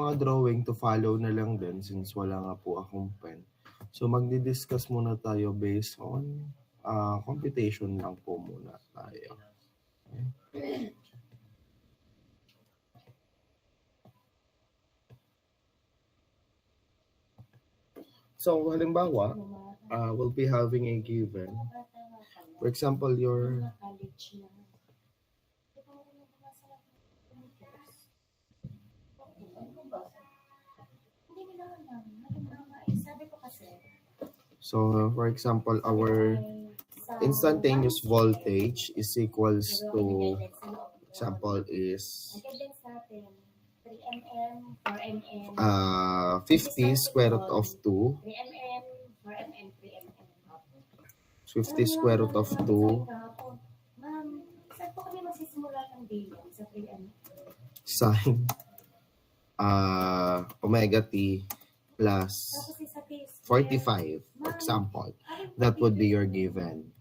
mga drawing to follow na lang din since wala nga po akong pen. So magdi-discuss muna tayo based on computation lang po muna tayo. Okay. So halimbawa, we'll be having a given. For example, your so for example, our instantaneous voltage is equals to, example is 50 square root of 2. 50 square root of 2 sine omega t plus 45, for example. That would be your given.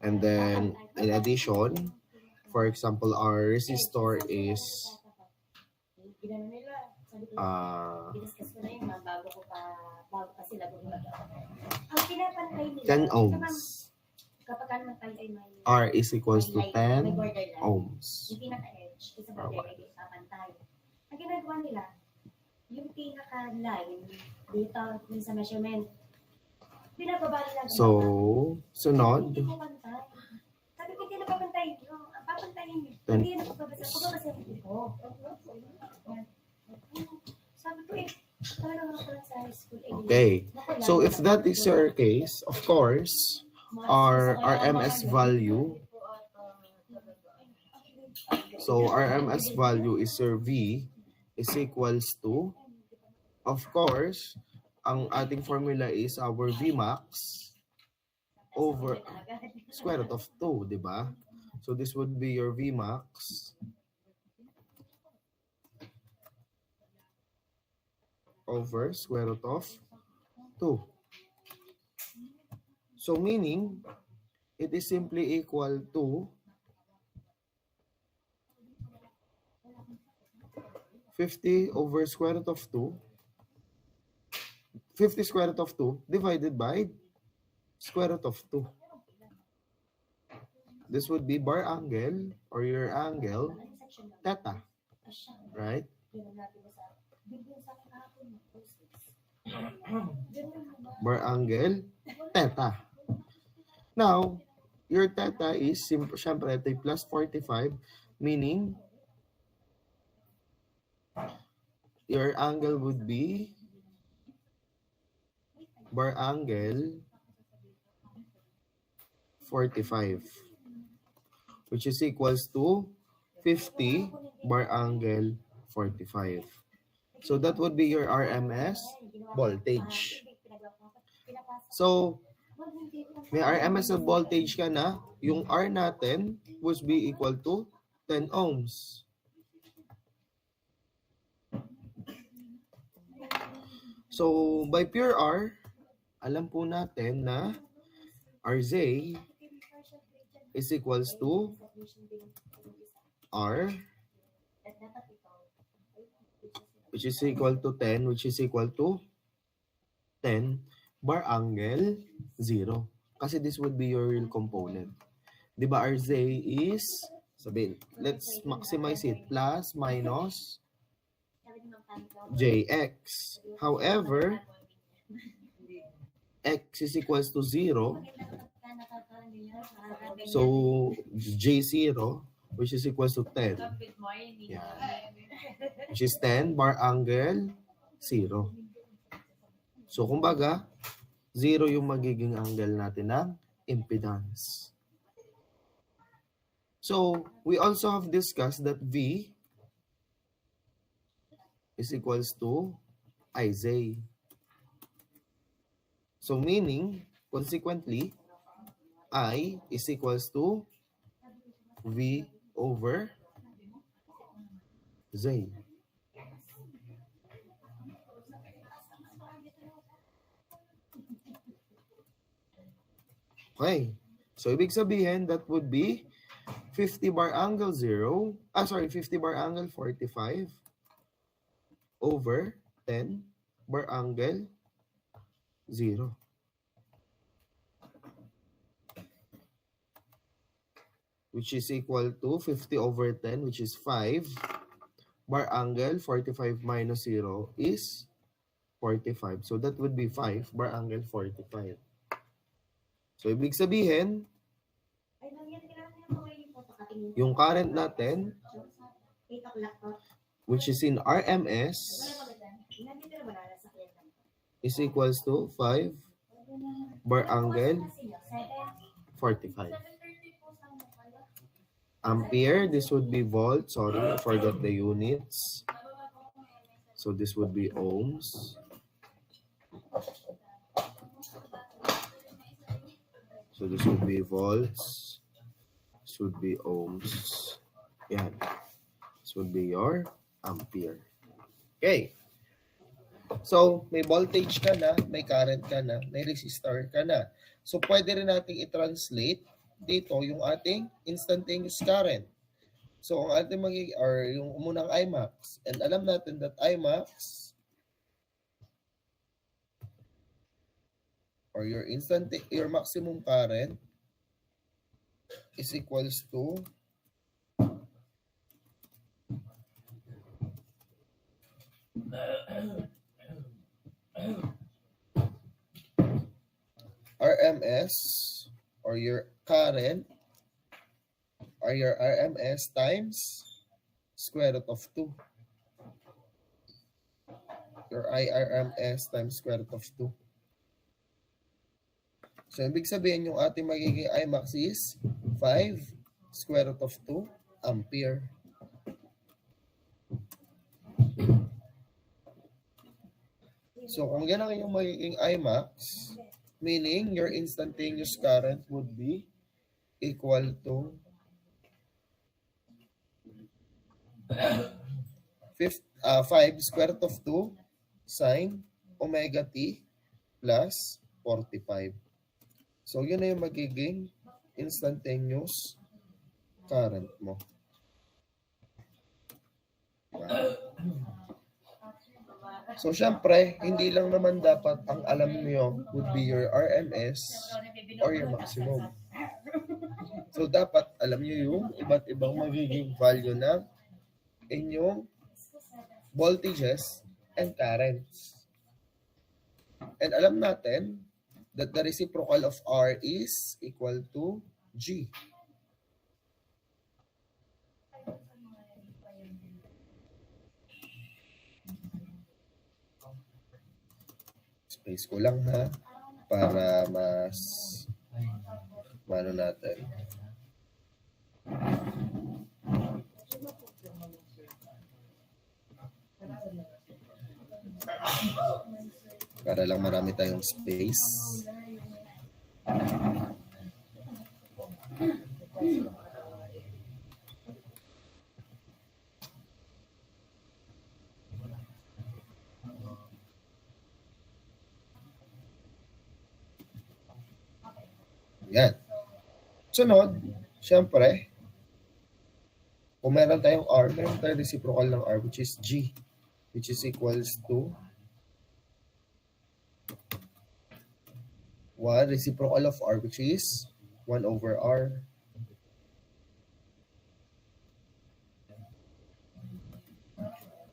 And then, in addition, for example, our resistor is 10 ohms. R is equals to 10 ohms. Ang ginagawa nila, yung pinaka-line dito sa measurement, binababa nila. So, sunod. Hindi mo pantay. Sabi ko, hindi na papantay. Yung papantayin niyo. Hindi na papabasa ko. Sabi ko talaga ako lang sa high school. Okay. So, if that is your case, of course, our RMS value, so RMS value is your V is equals to, of course, ang ating formula is our Vmax over square root of 2, di ba? So this would be your Vmax over square root of 2. So meaning, it is simply equal to 50 over square root of 2, 50 square root of 2 divided by square root of 2. This would be bar angle or your angle theta, right? Bar angle theta. Now, your theta is syempre plus 45, meaning your angle would be bar angle 45, which is equals to 50 bar angle 45. So that would be your RMS voltage. So, may RMS voltage ka na, yung R natin would be equal to 10 ohms. So, by pure R, alam po natin na RZ is equals to R, which is equal to 10, which is equal to 10 bar angle 0. Kasi this would be your real component. Diba RZ is, sabihin, let's maximize it, plus, minus, Jx. However, x is equals to 0. So, J0, which is equals to 10. Yeah. Which is 10 bar angle 0. So, kumbaga, 0 yung magiging angle natin ng impedance. So, we also have discussed that V is equals to Iz. So meaning, consequently, I is equals to V over Z. Okay. So ibig sabihin, that would be 50 bar angle 0. 50 bar angle 45 over 10 bar angle 0. Which is equal to 50 over 10, which is 5. Bar angle 45 minus 0 is 45. So that would be 5 bar angle 45. So ibig sabihin, Ay, nangyari kailangan niya mga yung photocopies. yung current natin, 8 o'clock to. which is in RMS, Nandito na ba na sa klienta? is equals to 5 bar angle 45. Ampere, this would be volt. Sorry, I forgot the units. So this would be ohms. So this would be volts. This would be ohms. Yan. This would be your ampere. Okay. So, may voltage ka na, may current ka na, may resistor ka na. So, pwede rin nating i-translate dito yung ating instantaneous current. So, ang ating or yung umunang Imax. And alam natin that Imax or your maximum current is equals to RMS or your current or your RMS times square root of 2. Your IRMS times square root of 2. So, ibig sabihin yung ating magiging Imax is 5 square root of 2 ampere. So, kung yan ang yung magiging Imax, meaning your instantaneous current would be equal to 5 square root of 2 sine omega t plus 45. So, yun na yung magiging instantaneous current mo. So, syempre, hindi lang naman dapat ang alam niyo would be your RMS or your maximum. So, dapat alam niyo yung iba't ibang magiging value ng inyong voltages and currents. And alam natin that the reciprocal of R is equal to G. Space ko lang ha para mas mano natin. Para lang marami tayong space. Yan. Sunod, syempre, kung meron tayong R, meron tayong reciprocal ng R, which is G, which is equals to 1 reciprocal of R, which is 1 over R.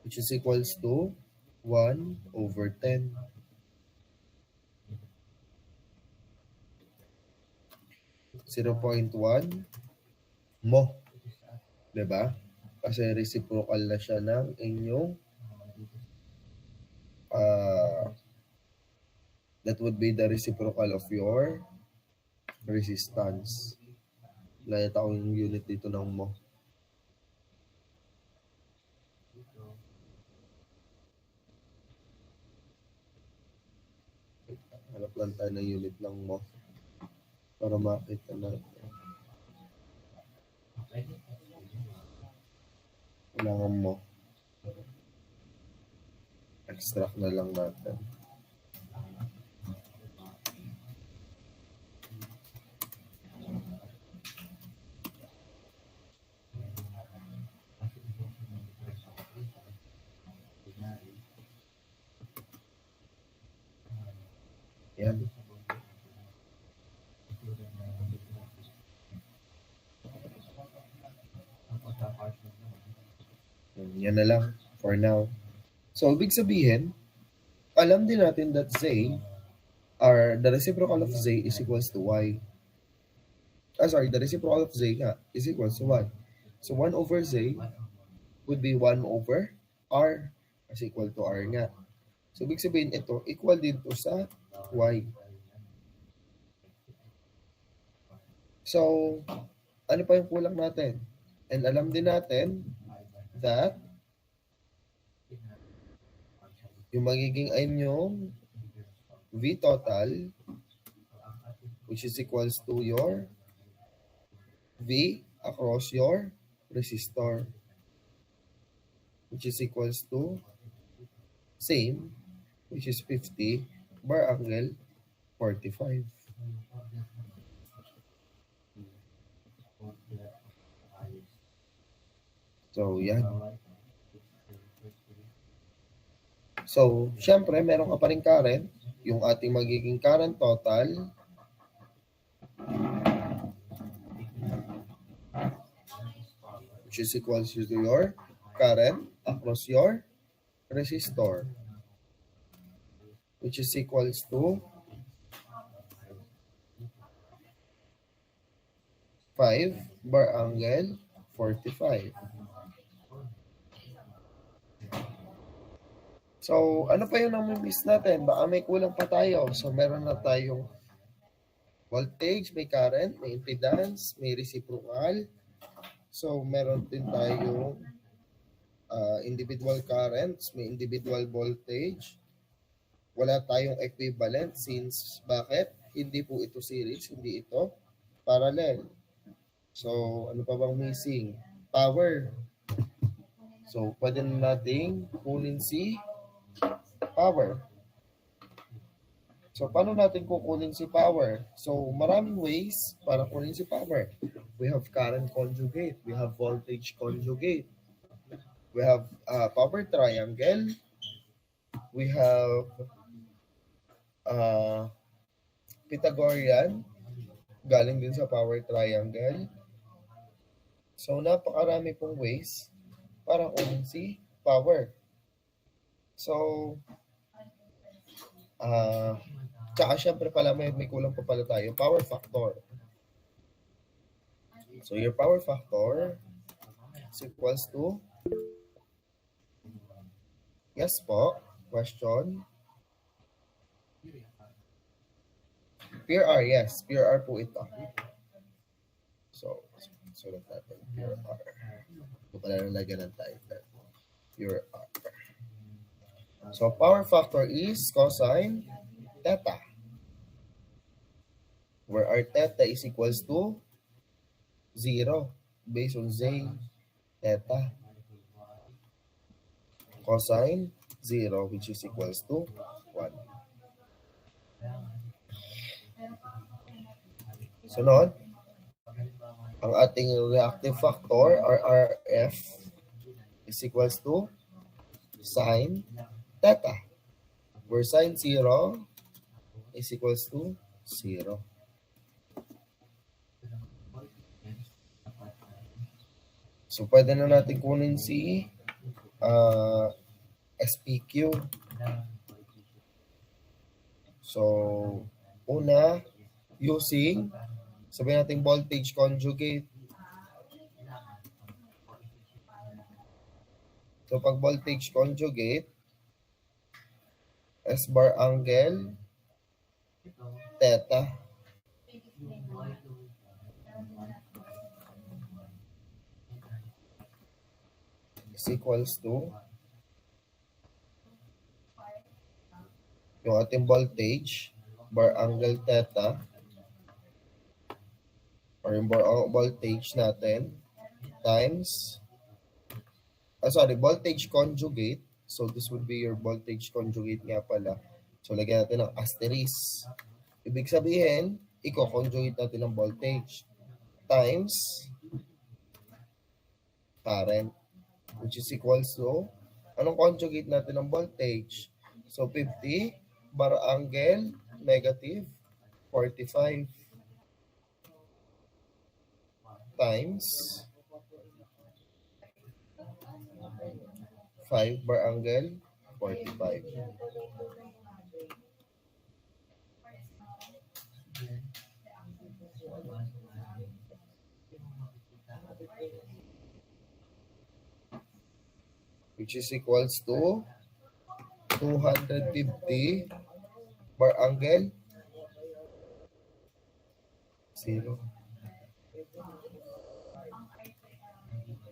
Which is equals to 1 over 10. .1 mo. Diba? Kasi reciprocal na siya ng inyong that would be the reciprocal of your resistance. Layat ako yung unit dito ng mo. Hanap lang tayo ng unit ng mo para makita natin. Kailangan mo. Extract na lang natin. Yan na lang for now. So, ibig sabihin, alam din natin that Z, or the reciprocal of Z is equals to Y. The reciprocal of Z nga is equals to Y. So, 1 over Z would be 1 over R as equal to R nga. So, ibig sabihin ito, equal din to sa Y. So, ano pa yung kulang natin? And alam din natin that yung magiging inyong V total, which is equals to your V across your resistor, which is equals to same, which is 50 bar angle 45. So, yan. So, syempre, meron ka pa rin current. Yung ating magiging current total, which is equals to your current across your resistor, which is equals to 5 bar angle 45. So, ano pa yung nami-miss natin? Baka may kulang pa tayo. So, meron na tayong voltage, may current, may impedance, may reciprocal. So, meron din tayong individual currents, may individual voltage. Wala tayong equivalent since bakit? Hindi po ito series, hindi ito parallel. So, ano pa bang missing? Power. So, pwede na nating kunin si power. So, paano natin kukunin si power? So, maraming ways para kunin si power. We have current conjugate. We have voltage conjugate. We have power triangle. We have Pythagorean. Galing din sa power triangle. So, napakarami pong ways para kunin si power. So, tsaka syempre pala may kulang pa pala tayo, power factor. So, your power factor is equals to, yes po, question. Pure R, yes. Pure R po ito. So, sulat natin. Pure R. Ito pala nalagyan ng title. Pure R. So, power factor is cosine theta, where our theta is equals to 0 based on Z theta. Cosine 0, which is equals to 1. Sunod, ang ating reactive factor, or RF, is equals to sine theta, where sine 0 is equals to 0. So, pwede na natin kunin si SPQ. So, una, using, sabihin natin voltage conjugate. So, pag voltage conjugate, S bar angle theta is equals to yung ating voltage bar angle theta, or yung bar voltage natin times voltage conjugate. So, this would be your voltage conjugate nga pala. So, lagyan natin ng asterisk. Ibig sabihin, i-conjugate natin ng voltage times current, which is equals to, anong conjugate natin ng voltage? So, 50 bar angle negative 45 times 5 bar angle 45. Which is equals to 250 bar angle 0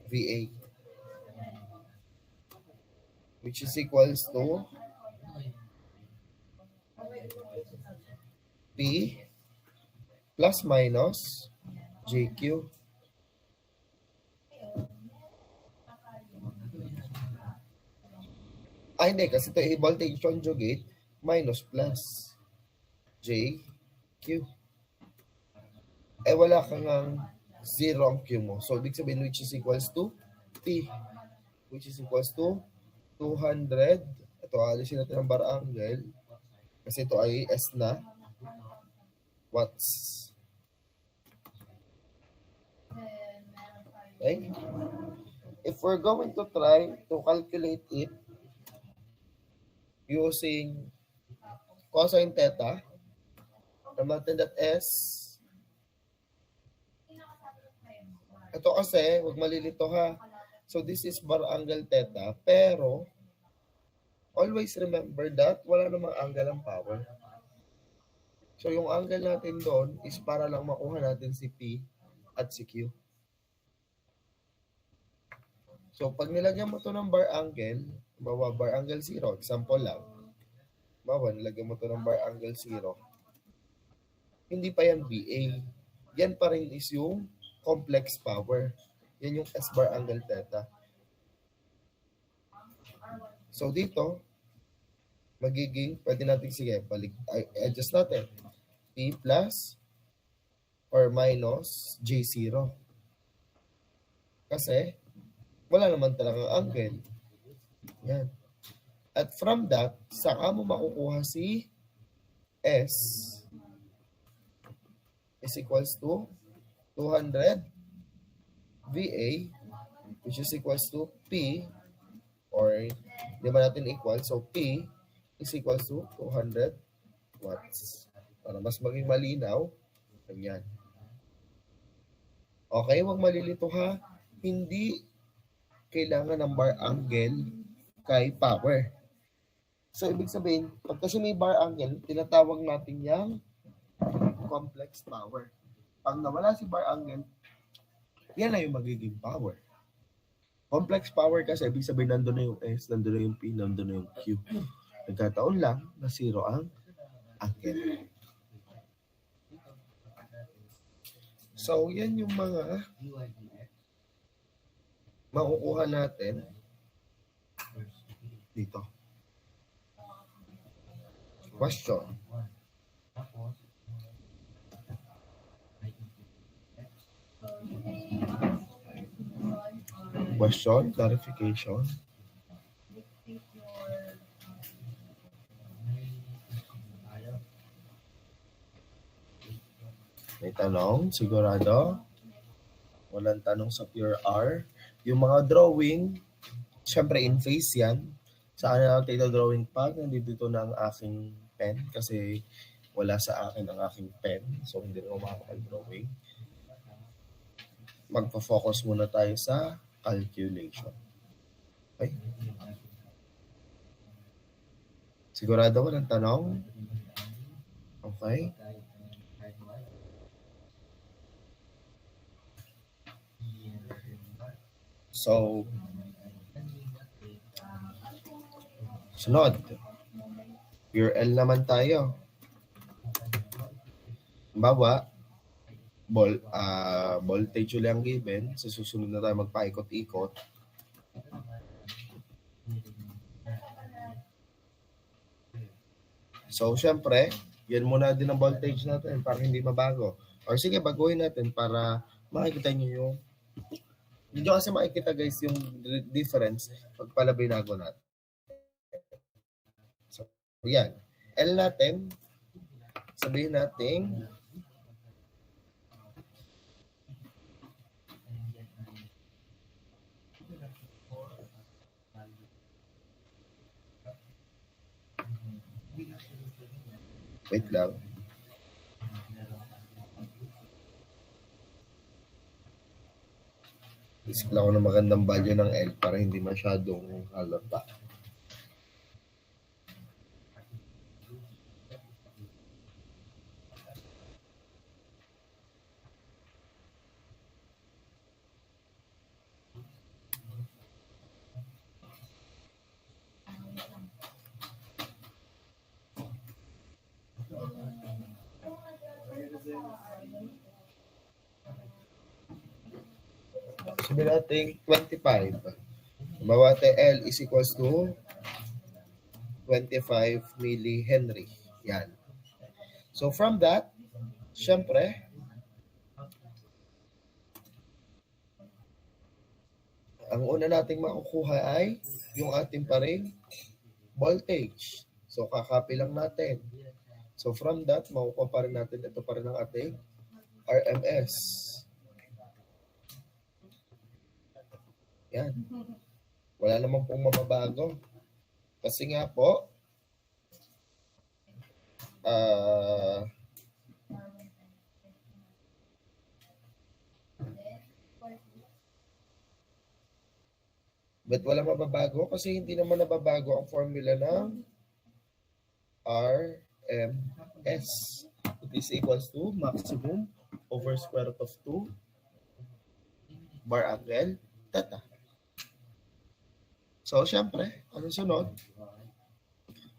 VA, which is equals to P plus minus JQ. Ay, hindi. Kasi ito ay voltage conjugate minus plus JQ. Eh, wala kang zero ang Q mo. So, ibig sabihin, which is equals to P, which is equals to 200. Ito, alisin natin ang bar angle. Kasi ito ay S na. Watts. Okay? If we're going to try to calculate it using cosine theta, alam natin that S, ito kasi, huwag malilito ha. So, this is bar angle theta, pero always remember that wala namang angle ang power. So, yung angle natin doon is para lang makuha natin si P at si Q. So, pag nilagyan mo to ng bar angle, bawa bar angle 0, example lang, bawa nilagyan mo to ng bar angle 0, hindi pa yan VA. Yan pa rin is yung complex power. Yan yung S bar angle theta. So, dito, magiging, pwede natin, sige, adjust natin. P plus or minus J0. Kasi, wala naman talagang angle. Yan. At from that, saka mo makukuha si S is equals to 200 VA, which is equals to P, or di ba natin equal? So, P is equals to 200 watts. Para mas maging malinaw, ganyan. Okay, huwag malilito ha. Hindi kailangan ng bar angle kay power. So, ibig sabihin, pag kasi may bar angle, tinatawag natin yung complex power. Pag nawala si bar angle, yan na yung magiging power. Complex power kasi, ibig sabihin, nandun na yung S, nandun na yung P, nandun na yung Q. Nagkataon lang na 0 ang angle. So, yan yung mga makukuha natin dito. Question. Question, clarification. May tanong, sigurado. Walang tanong sa pure R. Yung mga drawing, syempre in phase yan. Saan na natin ito drawing pag nandito na ang aking pen kasi wala sa akin ang aking pen. So, hindi na ako makakapag-drawing. Magpa-focus muna tayo sa calculation. Okay? Sigurado walang tanong? Okay? So, sunod. Pure L naman tayo. Bawa, voltage ulit ang given. Sa susunod na tayo magpaikot-ikot. So, syempre, yan muna din ang voltage natin para hindi mabago. Or sige, baguhin natin para makikita nyo yung hindi kasi makikita guys yung difference pag pala binago natin. So, yan. L natin, sabihin natin, Wait lang. Isip lang ako ng magandang value ng L para hindi masyadong halata. Sabi natin 25. Mawate L is equals to 25 millihenry. Yan. So from that, syempre, ang una nating makukuha ay yung ating pa rin voltage. So kakopy lang natin. So from that, makukuha pa rin natin, ito pa rin ang ating RMS. Yan. Wala naman pong mababago. Kasi nga po, but wala mababago kasi hindi naman nababago ang formula ng RMS. It is equals to maximum over square root of 2 bar angle theta. So, syempre, ano sunod?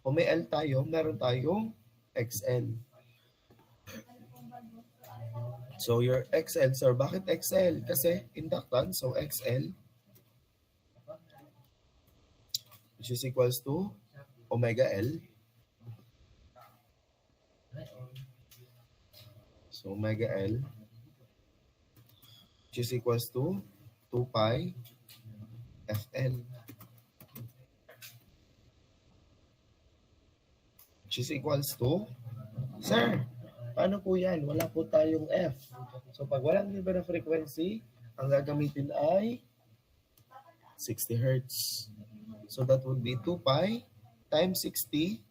Kung may L tayo, meron tayong XL. So, your XL, sir, bakit XL? Kasi inductance, so XL, which is equals to omega L. So, omega L, which is equals to 2 pi FL. Which is equals to, sir, paano po yan? Wala po tayong F. So, pag walang given na frequency, ang gagamitin ay 60 Hertz. So, that would be 2 pi times 60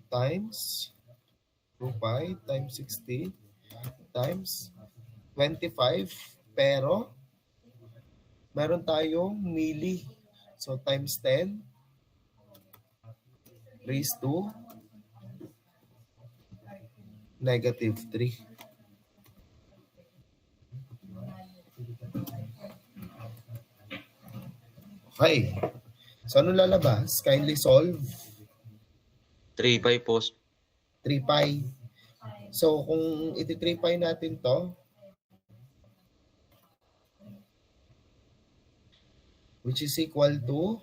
times 2 pi times 60 times 25, pero meron tayong milli. So, times 10 raised to negative 3. Okay. So, ano lalabas? Kindly solve. 3 pi po. 3 pi. So, kung iti-3 pi natin to, which is equal to,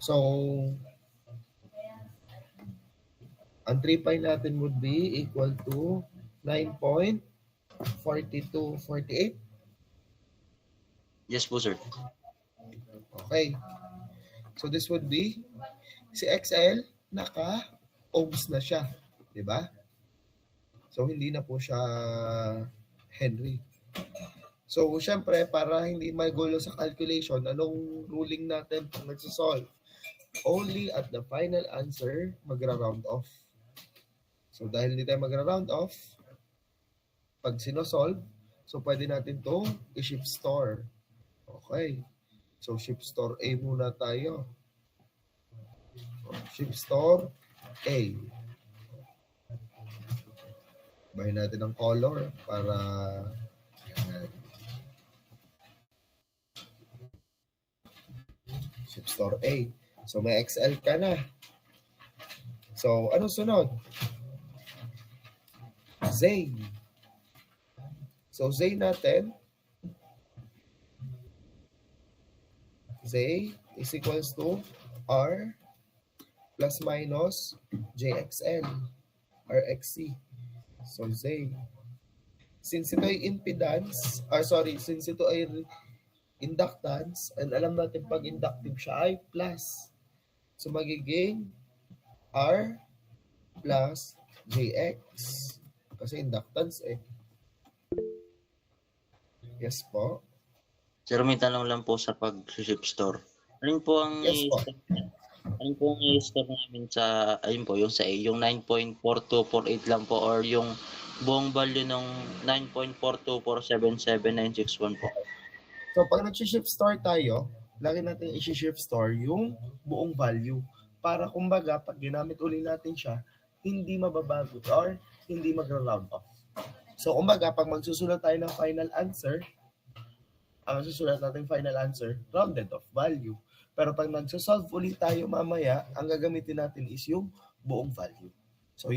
so, ang 3 pi natin would be equal to 9.4248. Yes po, sir. Okay. So, this would be, si XL, naka-ohms na siya. Diba? So, hindi na po siya Henry. So, syempre, para hindi magulo sa calculation, anong ruling natin pag nagsasolve? Only at the final answer, magra-round off. So, dahil hindi tayo magra-round off, pag sinosolve, so pwede natin itong i-shift store. Okay. So, shift store A muna tayo. Shift store A. Bahin natin ang color para shift store A. So, may XL ka na. So, ano sunod? Z. So, Z natin, Z is equals to R plus minus JXL, RXC. So, Z. Since ito ay impedance, since ito ay inductance, and alam natin pag inductive siya ay plus. So, magiging R plus JX. Kasi inductance eh. Yes po. Sir, may tanong lang po sa pag-ship store. Alin po ang Yes po. alin po ang i-store namin sa, ayun po, yung sa yung 9.42488 lang po or yung buong value ng 9.4247791 po. So, pag nag-shift store tayo, lagi natin i-shift store yung buong value. Para kumbaga, pag ginamit uli natin siya, hindi mababago or hindi magra-round off. So, kumbaga, pag magsusulat tayo ng final answer, ang susulat natin final answer, rounded off value. Pero pag nagsosolve ulit tayo mamaya, ang gagamitin natin is yung buong value. So,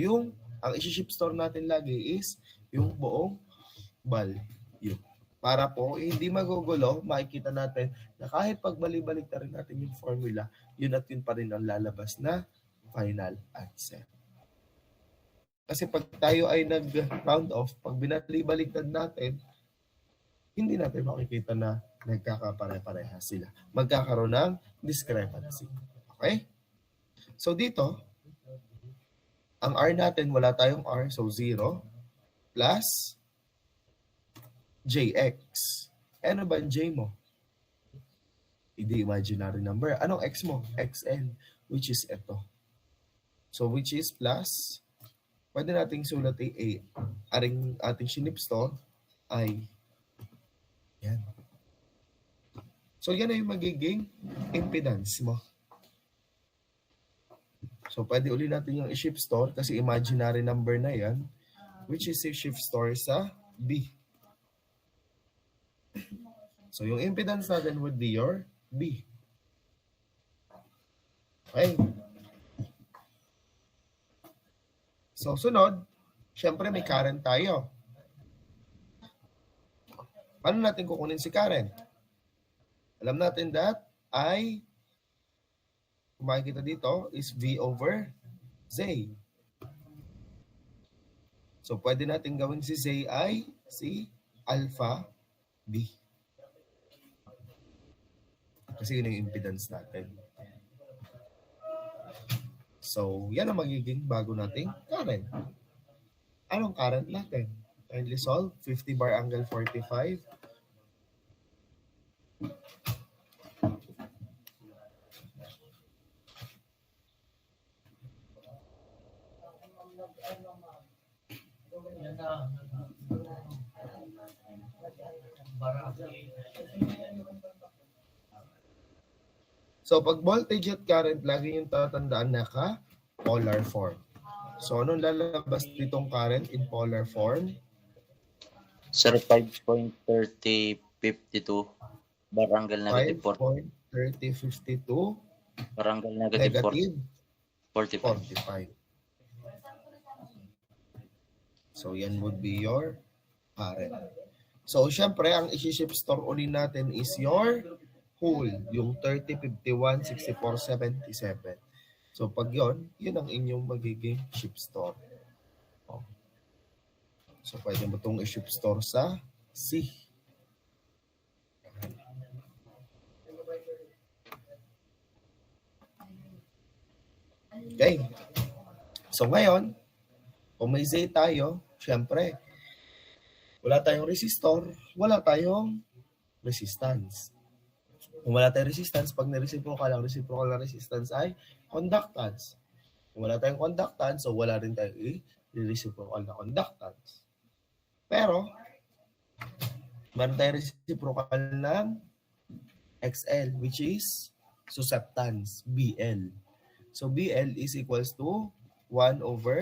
ang isi-shift store natin lagi is yung buong value. Para po, hindi magugulo, makikita natin na kahit pag balik-balik na rin natin yung formula, yun at yun pa rin ang lalabas na final answer. Kasi pag tayo ay nag-round off, pag binali-baliktad natin, hindi natin makikita na nagkakapare-pareha sila. Magkakaroon ng discrepancy. Okay? So dito, ang R natin, wala tayong R, so 0 plus JX. Ano ba ang J mo? Hindi imaginary number. Anong X mo? XN, which is ito. So which is plus, pwede nating sulat ay A. Ating sinipsto ay yan. So, yan ay yung magiging impedance mo. So, pwede uli natin yung i-shift store kasi imaginary number na yan, which is i-shift store sa B. So, yung impedance natin would be your B. Okay. So, sunod, syempre may current tayo. Paano natin kukunin si current? Alam natin that I, kung makikita dito, is V over Z. So, pwede natin gawin si Z ay si alpha B. Kasi yun yung impedance natin. So, yan ang magiging bago nating current. Anong current natin? Kindly solve. 50 bar angle 45. So, pag voltage at current, lagi yung tatandaan naka-polar form. So, anong lalabas ditong current in polar form? Sir, 5.3052 bar angle negative 5.3052 bar angle negative negative 45. 45. So, yan would be your current. So, syempre, ang isi-shift store uli natin is your whole, yung 30, 51, 64, 77. So, pag yun ang inyong magiging shift store. Oh. So, pwede mo itong i-shift store sa C. Okay. So, ngayon, kung may Z tayo, syempre, wala tayong resistor, wala tayong resistance. Kung wala tayong resistance, pag reciprocal ang reciprocal na resistance ay conductance. Kung wala tayong conductance, so wala rin tayong reciprocal na conductance. Pero, meron tayong reciprocal ng XL, which is susceptance, BL. So, BL is equals to 1 over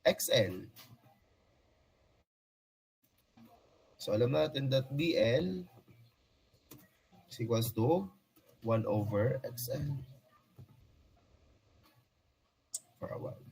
XL. So, alam natin that BL is equals to 1 over XL. For a while.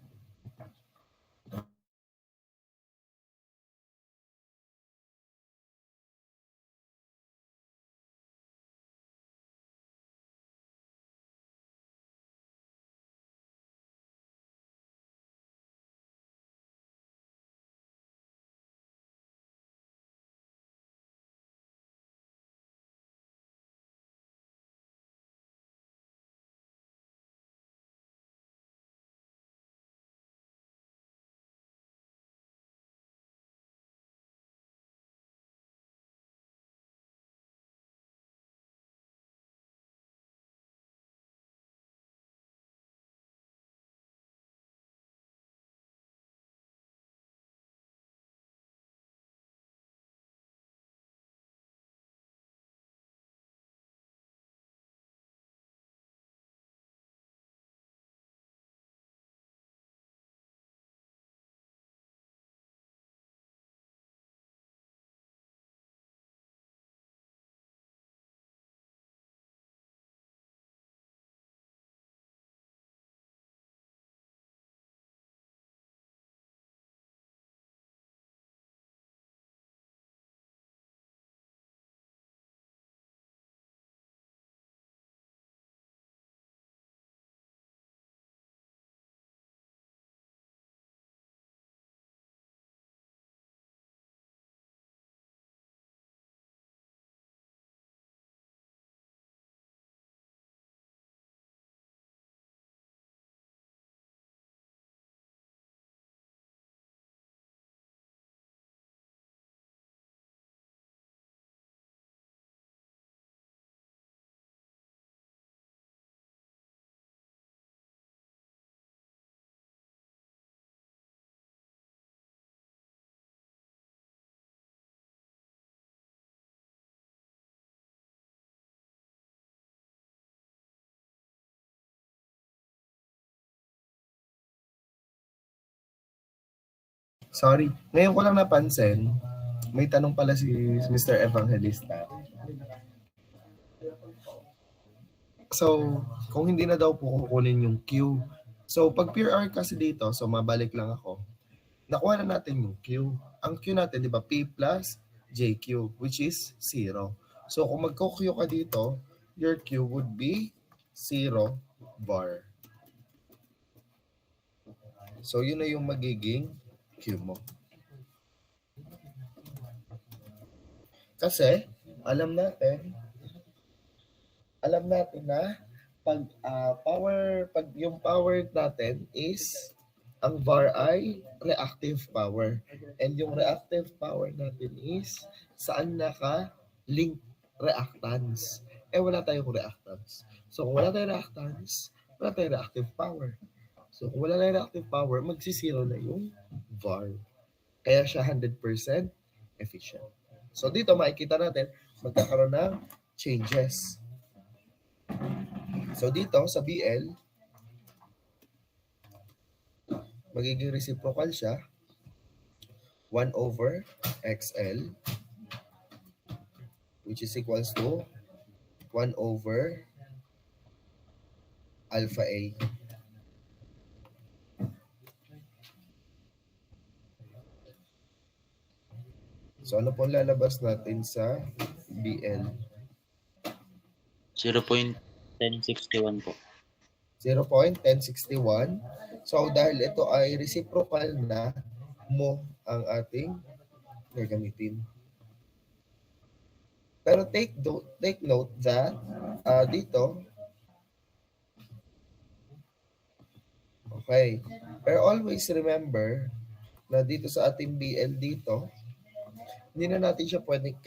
Sorry. Ngayon ko lang napansin, may tanong pala si Mr. Evangelista. So, kung hindi na daw po kukunin yung Q. So, pag pure R kasi dito, so mabalik lang ako. Nakuha na natin yung Q. Ang Q natin, di ba, P plus JQ, which is 0. So, kung magko-Q ka dito, your Q would be 0 bar. So, yun na yung magiging Q mo. Kasi, alam natin na pag yung power natin is ang var ay reactive power. And yung reactive power natin is saan naka-link reactance. Wala tayong reactance. So kung wala tayong reactance, wala tayong reactive power. So kung wala tayong reactive power, magsisiro na yung var. Kaya siya 100% efficient. So dito makikita natin magkakaroon ng changes. So dito sa BL, magiging reciprocal siya 1 over XL, which is equals to 1 over alpha A. So ano pong lalabas natin sa BL? 0.1061 po. 0.1061. So dahil ito ay reciprocal na, mo ang ating gagamitin. Pero take note that dito, okay, pero always remember na dito sa ating BL dito, hindi na natin siya pwedeng,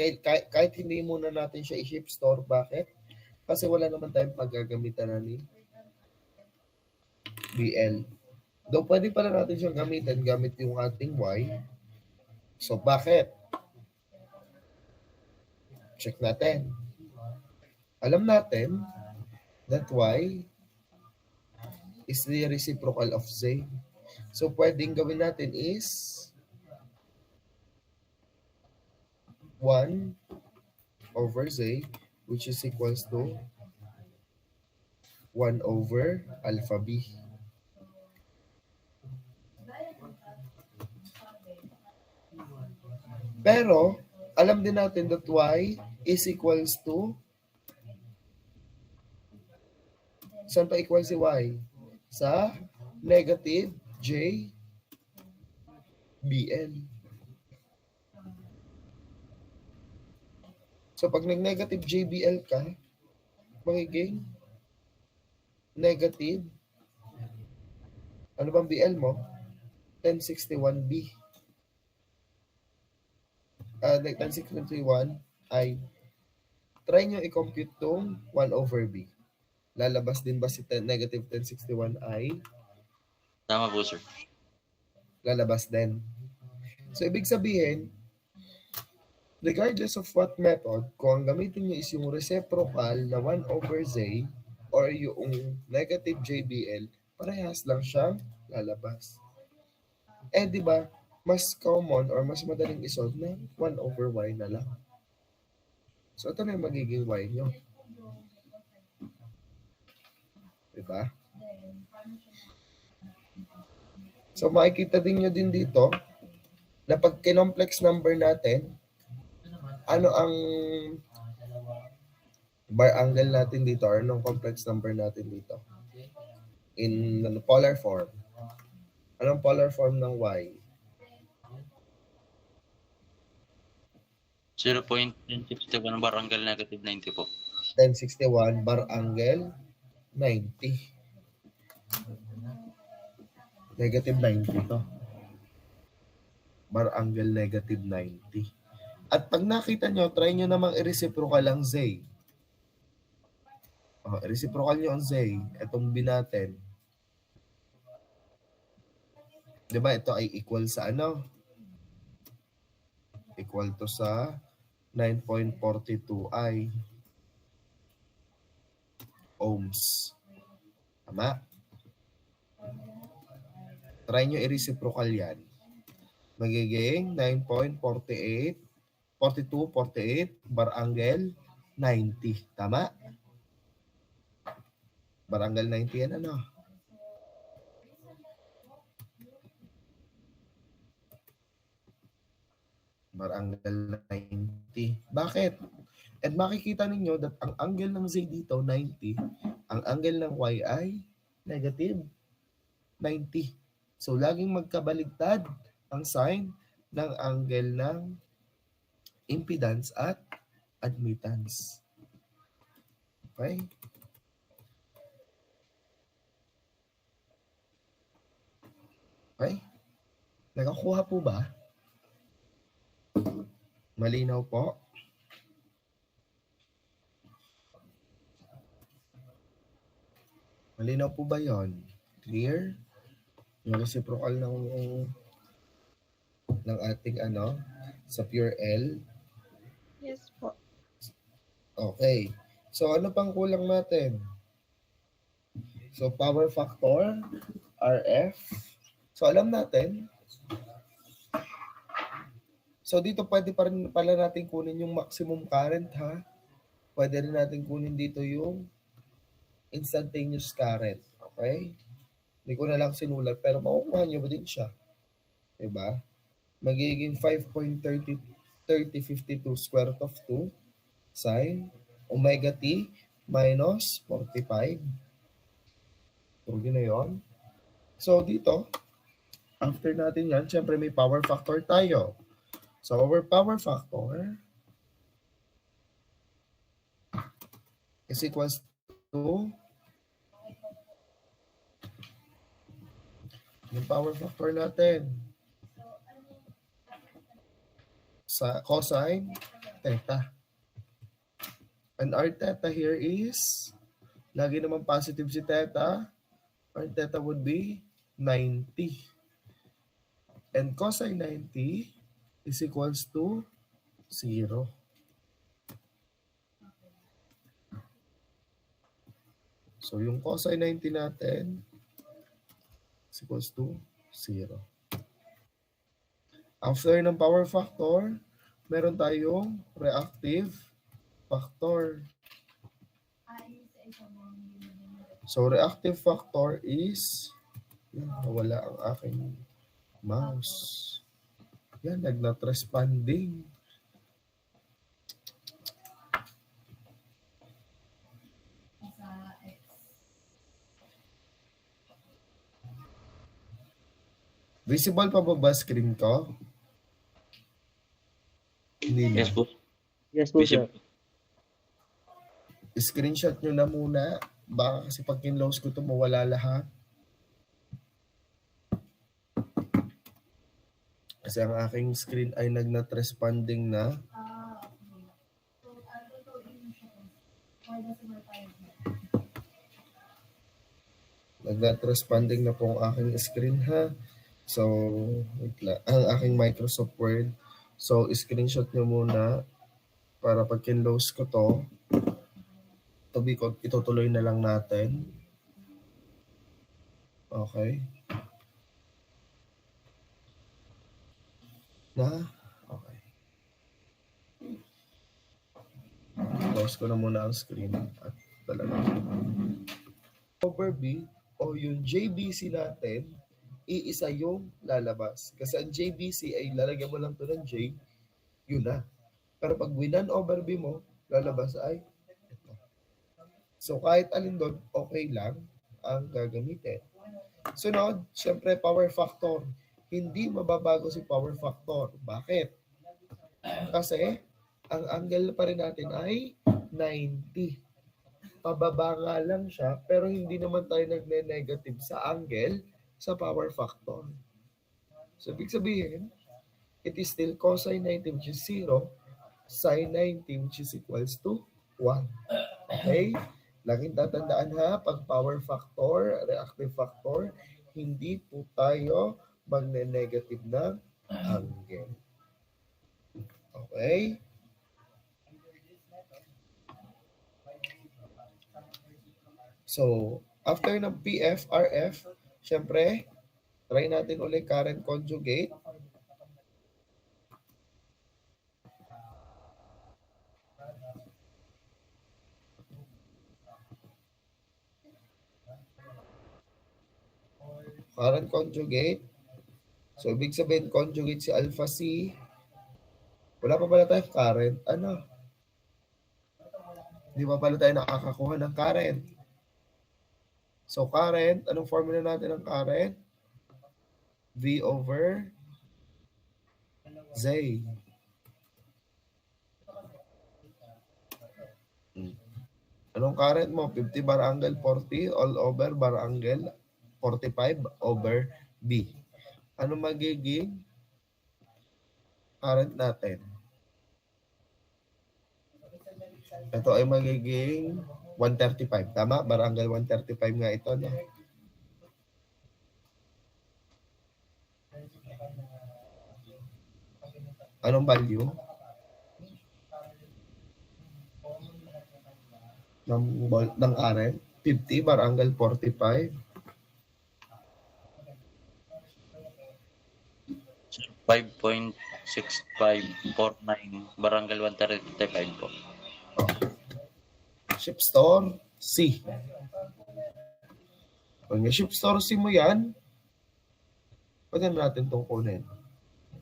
kahit hindi muna natin siya i-ship store. Bakit? Kasi wala naman tayong paggagamitan na ni BL. Though pwede pala natin siyang gamitin gamit yung ating Y. So bakit? Check natin. Alam natin that Y is the reciprocal of Z. So pwedeng gawin natin is 1 over Z, which is equals to 1 over alpha B. Pero, alam din natin that Y is equals to, saan pa equal si Y? Sa negative J BL. So, pag nag-negative JBL ka, magiging negative, ano bang BL mo? 1061B. 1061 ay, try nyo i-compute tong 1 over B. Lalabas din ba si negative 1061 ay? Tama po, sir. Lalabas din. So, ibig sabihin, regardless of what method, kung ang gamitin nyo is yung reciprocal na 1 over Z or yung negative JBL, parehas lang siyang lalabas. Di ba, mas common or mas madaling isolve na 1 over Y na lang. So, ito na yung magiging Y nyo. Diba? So, makikita din nyo din dito na pag kinomplex number natin, ano ang bar angle natin dito or anong complex number natin dito? In polar form. Anong polar form ng Y? 0.1061 bar angle negative 90 po. 1061 bar angle 90. Negative 90 to. Bar angle negative 90. At pag nakita nyo, try nyo namang i-reciprocal ang Z. I-reciprocal nyo ang Z. Itong B natin. Diba ito ay equal sa ano? Equal to sa 9.42i ohms. Tama? Try nyo i-reciprocal yan. Magiging 9.48, 42, 48, bar angle 90. Tama? Bar angle 90 yan ano? Bar angle 90. Bakit? At makikita ninyo that ang angle ng Z dito, 90. Ang angle ng Y ay negative 90. So, laging magkabaligtad ang sign ng angle ng impedance at admittance. Okay? Okay? Nakakuha po ba? Malinaw po? Malinaw po ba yon? Clear? Yung reciprocal ng ating sa pure L. Yes po. Okay. So, ano pang kulang natin? So, power factor, RF. So, alam natin. So, dito pwede pa rin pala natin kunin yung maximum current, ha? Pwede rin natin kunin dito yung instantaneous current. Okay? Hindi ko na lang sinulat, pero makukuha nyo ba din siya? Diba? Magiging 5.3052 square root of 2 sin omega t minus 45. Tuloy na yun. So, dito, after natin yan, syempre may power factor tayo. So, our power factor is equals to yung power factor natin sa cosine theta. And our theta here is, lagi naman positive si theta, our theta would be 90. And cosine 90 is equals to 0. So, yung cosine 90 natin is equals to 0. After ng power factor, meron tayong reactive factor. So, reactive factor is, nawala ang aking mouse. Yan, not responding. Visible pa ba screen ko? Hindi na. Yes po. Yes po, sir. Screenshot nyo na muna. Baka kasi pag kinlose ko ito, mawala lahat. Kasi ang aking screen ay not responding na. Not responding na po ang aking screen, ha. So, wait lang. Ang aking Microsoft Word. So, screenshot nyo muna para pag kinlose ko to, itutuloy na lang natin. Okay. Okay. Close ko na muna ang screen at talaga. Over B o yung JBC natin, iisa yung lalabas. Kasi ang JBC ay lalagyan mo lang to ng J, yun na. Pero pag winan over B mo, lalabas ay ito. So kahit alin doon, okay lang ang gagamitin. Sunod, syempre power factor. Hindi mababago si power factor. Bakit? Kasi ang angle pa rin natin ay 90. Pababa nga lang siya, pero hindi naman tayo nagne-negative sa angle sa power factor. So, ibig sabihin, it is still cosine 90 which is 0, sine 90 which is equals to 1. Okay? Laging tatandaan ha, pag power factor, reactive factor, hindi po tayo magne-negative ng angle. Okay? So, after ng PF, RF, syempre, try natin ulit current conjugate. Current conjugate. So, ibig sabihin, conjugate si alpha C. Wala pa pala tayo current. Ano? Hindi pa pala tayo nakakakuha ng current. So, current, anong formula natin ng current? V over Z. Anong current mo? 50 bar angle 40 all over bar angle 45 over B. Ano magiging current natin? Ito ay magiging 135. Tama? Bar angle 135 nga ito. No? Anong value? Ng current? 50 bar angle 45. 5.6549 Barangay 135 po. Ship store C. Pag ship store C mo yan, pwede natin itong kunin.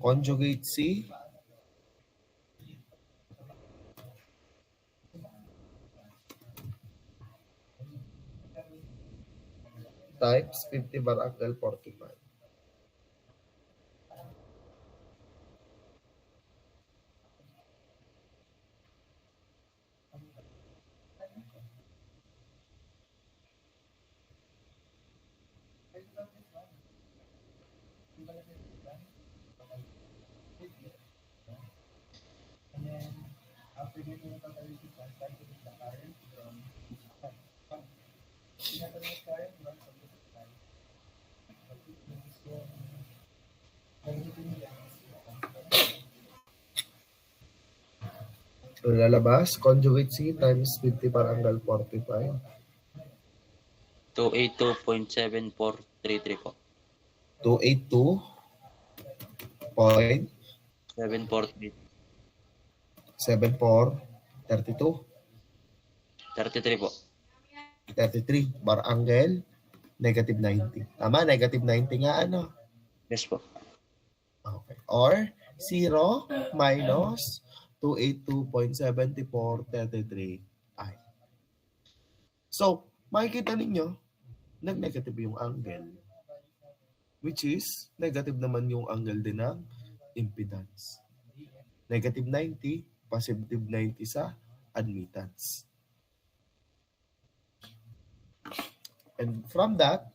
Conjugate C. Times 50 bar angle 45. So, lalabas, conjugate C times 50 bar angle 45. 282.7433 po. 282.7432. 743. 33 po. 33 bar angle negative 90. Tama, negative 90 nga ano? Yes po. Okay. Or 0 minus 282.7433 I. So, makikita ninyo, nag-negative yung angle. Which is, negative naman yung angle din ng impedance. Negative 90, positive 90 sa admittance. And from that,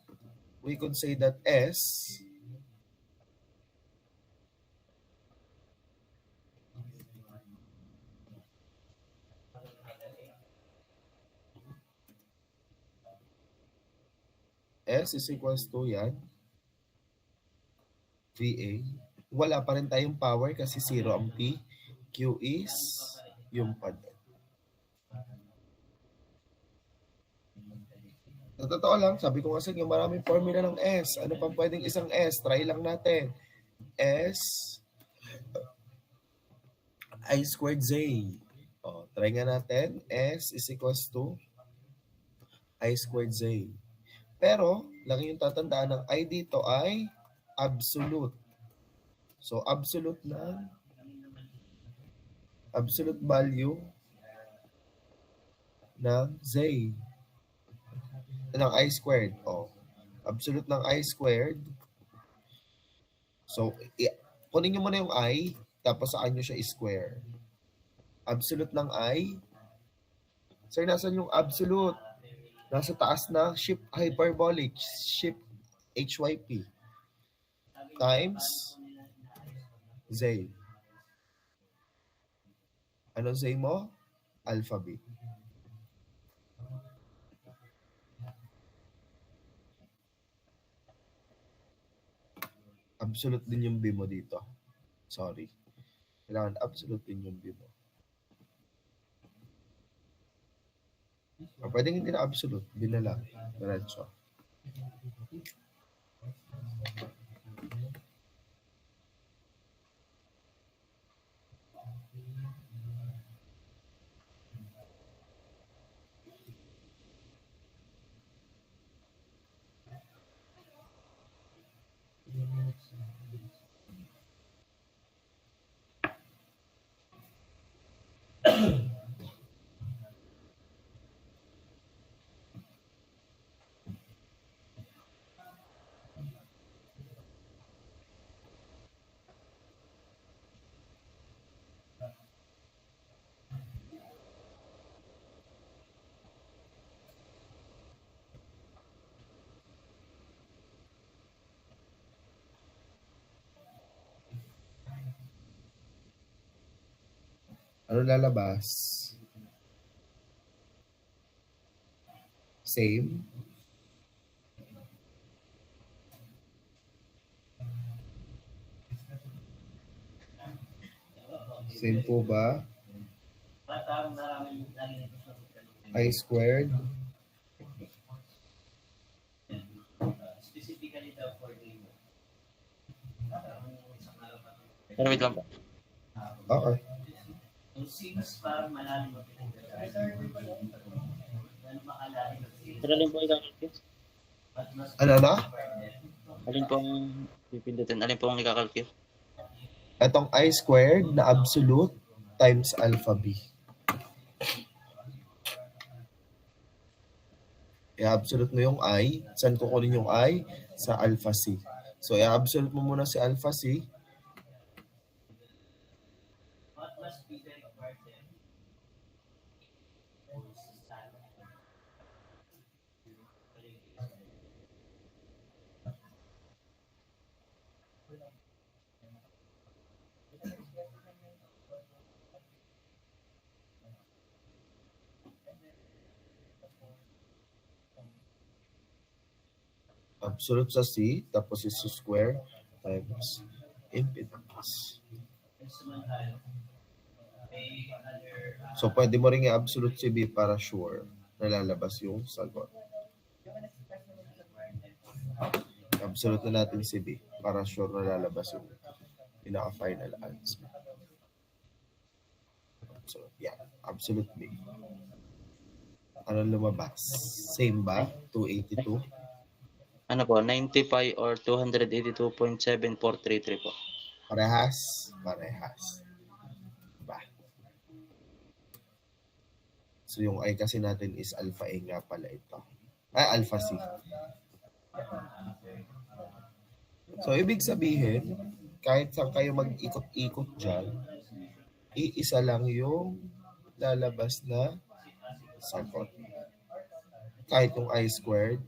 we could say that S is equals to yan, VA. Wala pa rin tayong power kasi 0 ang P. Q is yung pad. Sa totoo lang, sabi ko nga sa inyo, maraming formula ng S. Ano pa pwedeng isang S? Try lang natin. S I squared Z. O, try nga natin. S is equals to I squared Z. Pero, lagi yung tatandaan ng I dito ay absolute. So, absolute value ng Z. Ng I squared. O, absolute ng I squared. So, kunin nyo muna yung I, tapos saan nyo siya i-square. Absolute ng I. Sir, nasan yung absolute? Nasa taas na shift hyperbolic, shift HYP times Z. Ano Z mo? Alpha B. Absolute din yung B mo dito. Sorry. Kailangan absolute din yung B mo. Pwedeng hindi na absolute. B na lang. Diretso. Ano lalabas? Same. Same po ba? I squared. Pero wait lang po. Okay. Pero alin po ikakalkis? Ano na? Alin po ang pipindutin? Alin po ang ikakalkis? Itong I squared na absolute times alpha b. I-absolute mo yung I. Saan kukunin yung I? Sa alpha c. So, i-absolute mo muna si alpha c. Absolute sa C, tapos is square times impedance. So, pwede mo rin i-absolute si B para sure na lalabas yung sagot. Absolute na natin si B para sure na lalabas yung pinaka-final answer. Absolute, yeah. Absolute B. Ano lumabas? Same ba? 282? Ano po? 95 or 282.7433 po. Parehas? Parehas. Diba? So, yung I kasi natin is alpha A nga pala ito. Ay, alpha C. So, ibig sabihin, kahit saan kayo mag-ikot-ikot dyan, iisa lang yung lalabas na sagot. Kahit yung I squared,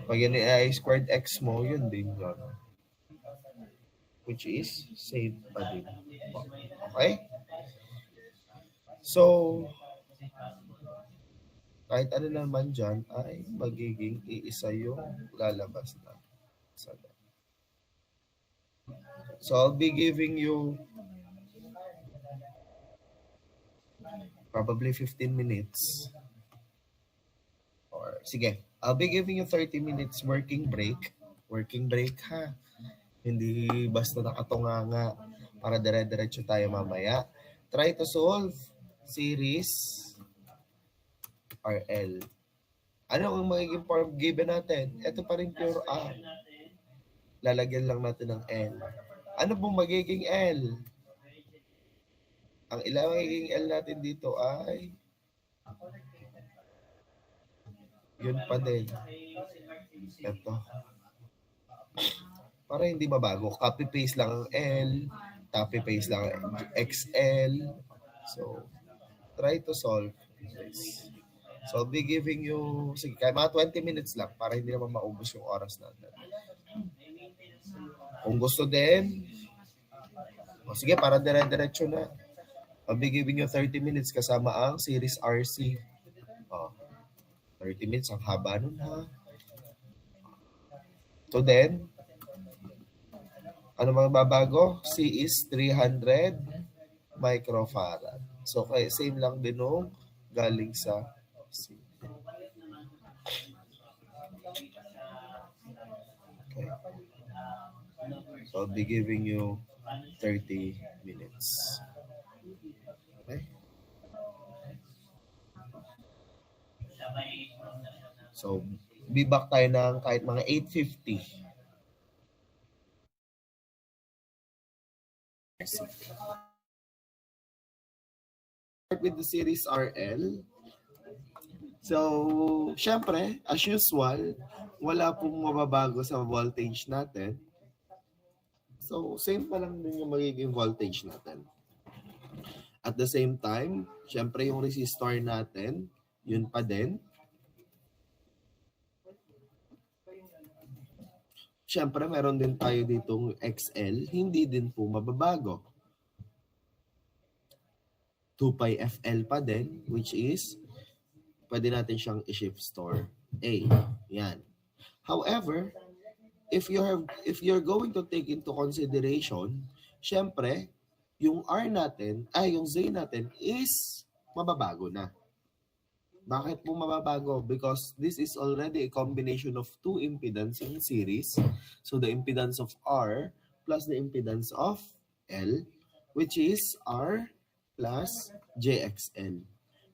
pag yun ay I squared x mo, yun din yun. Which is same pa din. Okay? So, kahit ano naman dyan ay magiging iisa yung lalabas na sagot. So, I'll be giving you probably 15 minutes. Or, sige, I'll be giving you 30 minutes working break. Working break ha. Hindi basta nakatunganga para dire-diretso tayo mamaya. Try to solve series RL. Ano ang magiging form given natin? Ito pa rin pure A. Lalagyan lang natin ng L. Ano pong magiging L? Ang ilang magiging L natin dito ay yun pa din. Ito. Para hindi mabago. Copy-paste lang ang L. Copy-paste lang ang XL. So, try to solve this. So, I'll be giving you, sige, kaya mga 20 minutes lang para hindi naman maubos yung oras natin. Kung gusto din, o sige, para dire-diretso na. I'll be giving you 30 minutes kasama ang series RC. O, 30 minutes, ang haba nun ha. So then, ano mga babago? C is 300 microfarad. So, kaya same lang din nung galing sa C. Okay. So, I'll be giving you 30 minutes. Okay? So, be back tayo ng kahit mga 8:50. Start with the series RL. So, syempre, as usual, wala pong mababago sa voltage natin. So, same pa lang din yung magiging voltage natin. At the same time, syempre yung resistor natin, yun pa din. Syempre, meron din tayo ditong XL, hindi din po mababago. 2pi FL pa din, which is, pwede natin siyang i-shift store A. Yan. However, if you're going to take into consideration, syempre, yung R natin, yung Z natin is mababago na. Bakit po mababago? Because this is already a combination of two impedance in series. So the impedance of R plus the impedance of L, which is R plus JXL.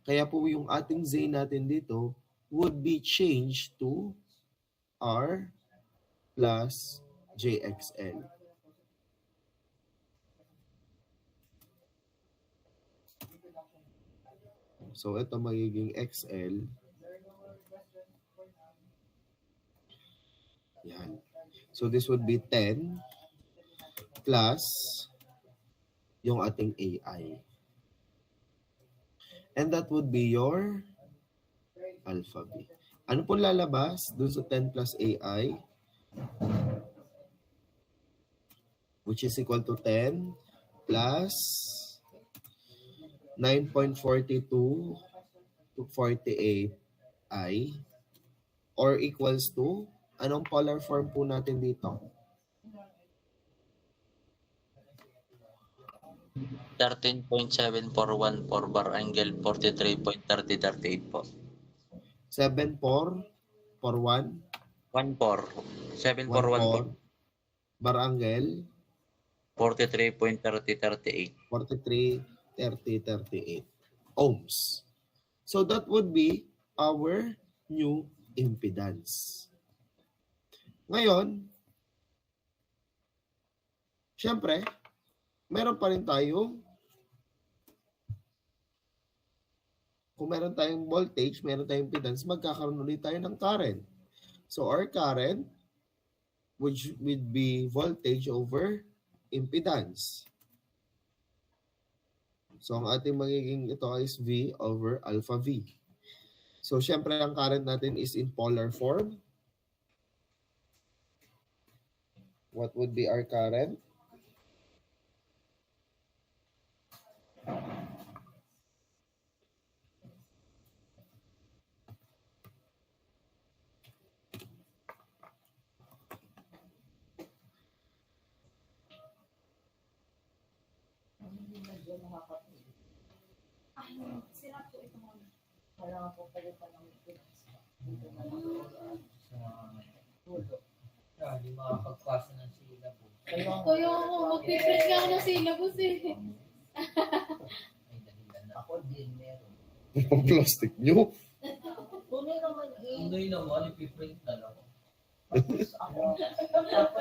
Kaya po yung ating Z natin dito would be changed to R plus JXL. So, ito magiging XL. Yan. So, this would be 10 plus yung ating AI. And that would be your alpha B. Ano po lalabas dun sa 10 plus AI? Which is equal to 10 plus 9.42 to 48 I or equals to, anong polar form po natin dito? 13.741 for bar angle, 43.3038 po. 7 for 1? 1 741 bar angle? 43.3038. 43.3038 ohms. So that would be our new impedance. Ngayon, syempre, meron pa rin tayo, kung meron tayong voltage, meron tayong impedance, magkakaroon ulit tayo ng current. So our current, which would be voltage over impedance. So, ang ating magiging ito is V over alpha V. So, syempre, ang current natin is in polar form. What would be our current? Sila po ito muna. Wala po pala ng hindi makapagpasa ng syllabus. Kaya ako, mag-print nga ako ng syllabus eh. May dahilan na. Ako din meron. Ang plastic nyo. Tunay naman eh. Tunay naman, ipiprint na lang. Tapos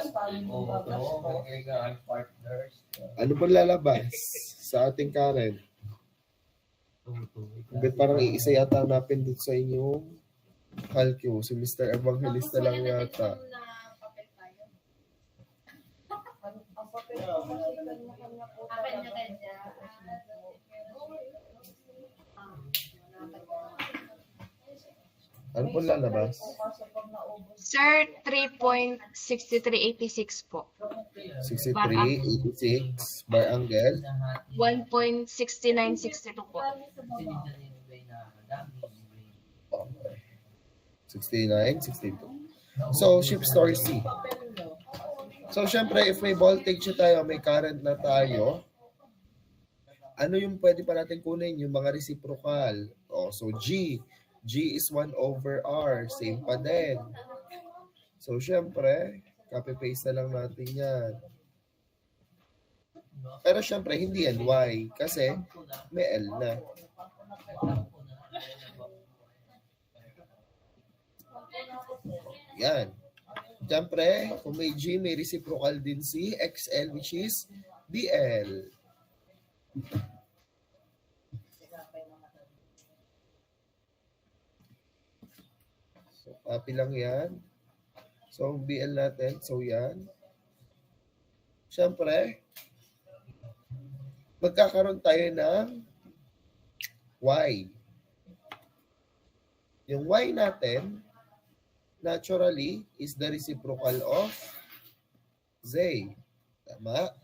tayo yung magagaang partners. Ano ba lalabas sa ating current? Hanggat parang iisa yata hanapin dito sa inyong calcu. Si Mr. Evangelista lang yata. Ano po lalabas? Sir, 3.6386 po. 63.86 bar angle. 1.6962 po. 69, 62. So, shift store C. So, syempre, if may voltage na tayo, may current na tayo, ano yung pwede pa natin kunin? Yung mga reciprocal. So, G is 1 over R. Same pa din. So, syempre, copy-paste na lang natin yan. Pero syempre, hindi yan Y. Kasi, may L na. Yan. Syempre, kung may G, may reciprocal din si XL, which is BL. So, copy lang yan. So, ang BL natin, so yan. Siyempre, magkakaroon tayo ng Y. Yung Y natin, naturally, is the reciprocal of Z. Tama?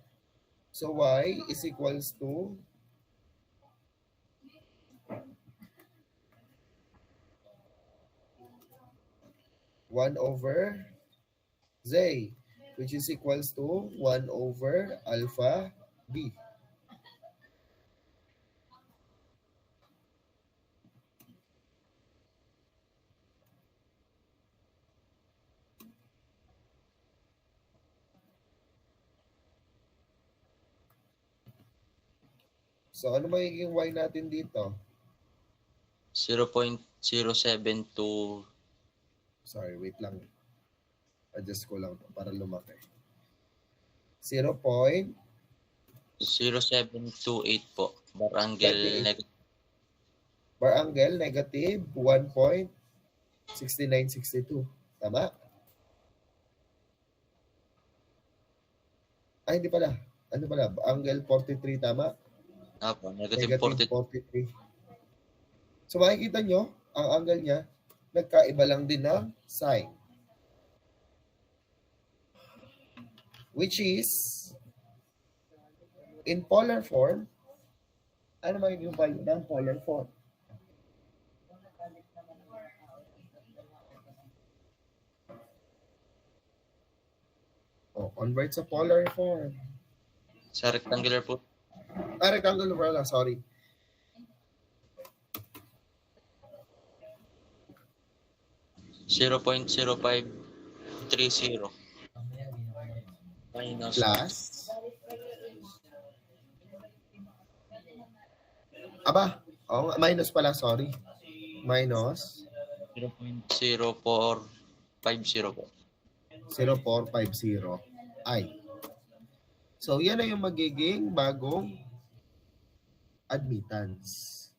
So, Y is equals to 1 over Z, which is equals to 1 over alpha B. So, ano magiging Y natin dito? 0.072. Sorry, wait lang. Adjust ko lang para lumaki. 0.078. 0728 po. Bar angle negative. Bar angle negative 1.6962. Tama? Ay, hindi pala. Ano pala? Angle 43, tama? Apo, negative 40. 43. So makikita nyo, ang angle niya, nagkaiba lang din ng sign. Which is, in polar form, ano magiging value ng polar form? Convert sa polar form. Sa rectangular po. Rectangular form lang, sorry. .0530 minus Plus. Aba, minus pala, sorry. Minus 0.0450 po. 0450 I. So, yan na yung magiging bagong admittance.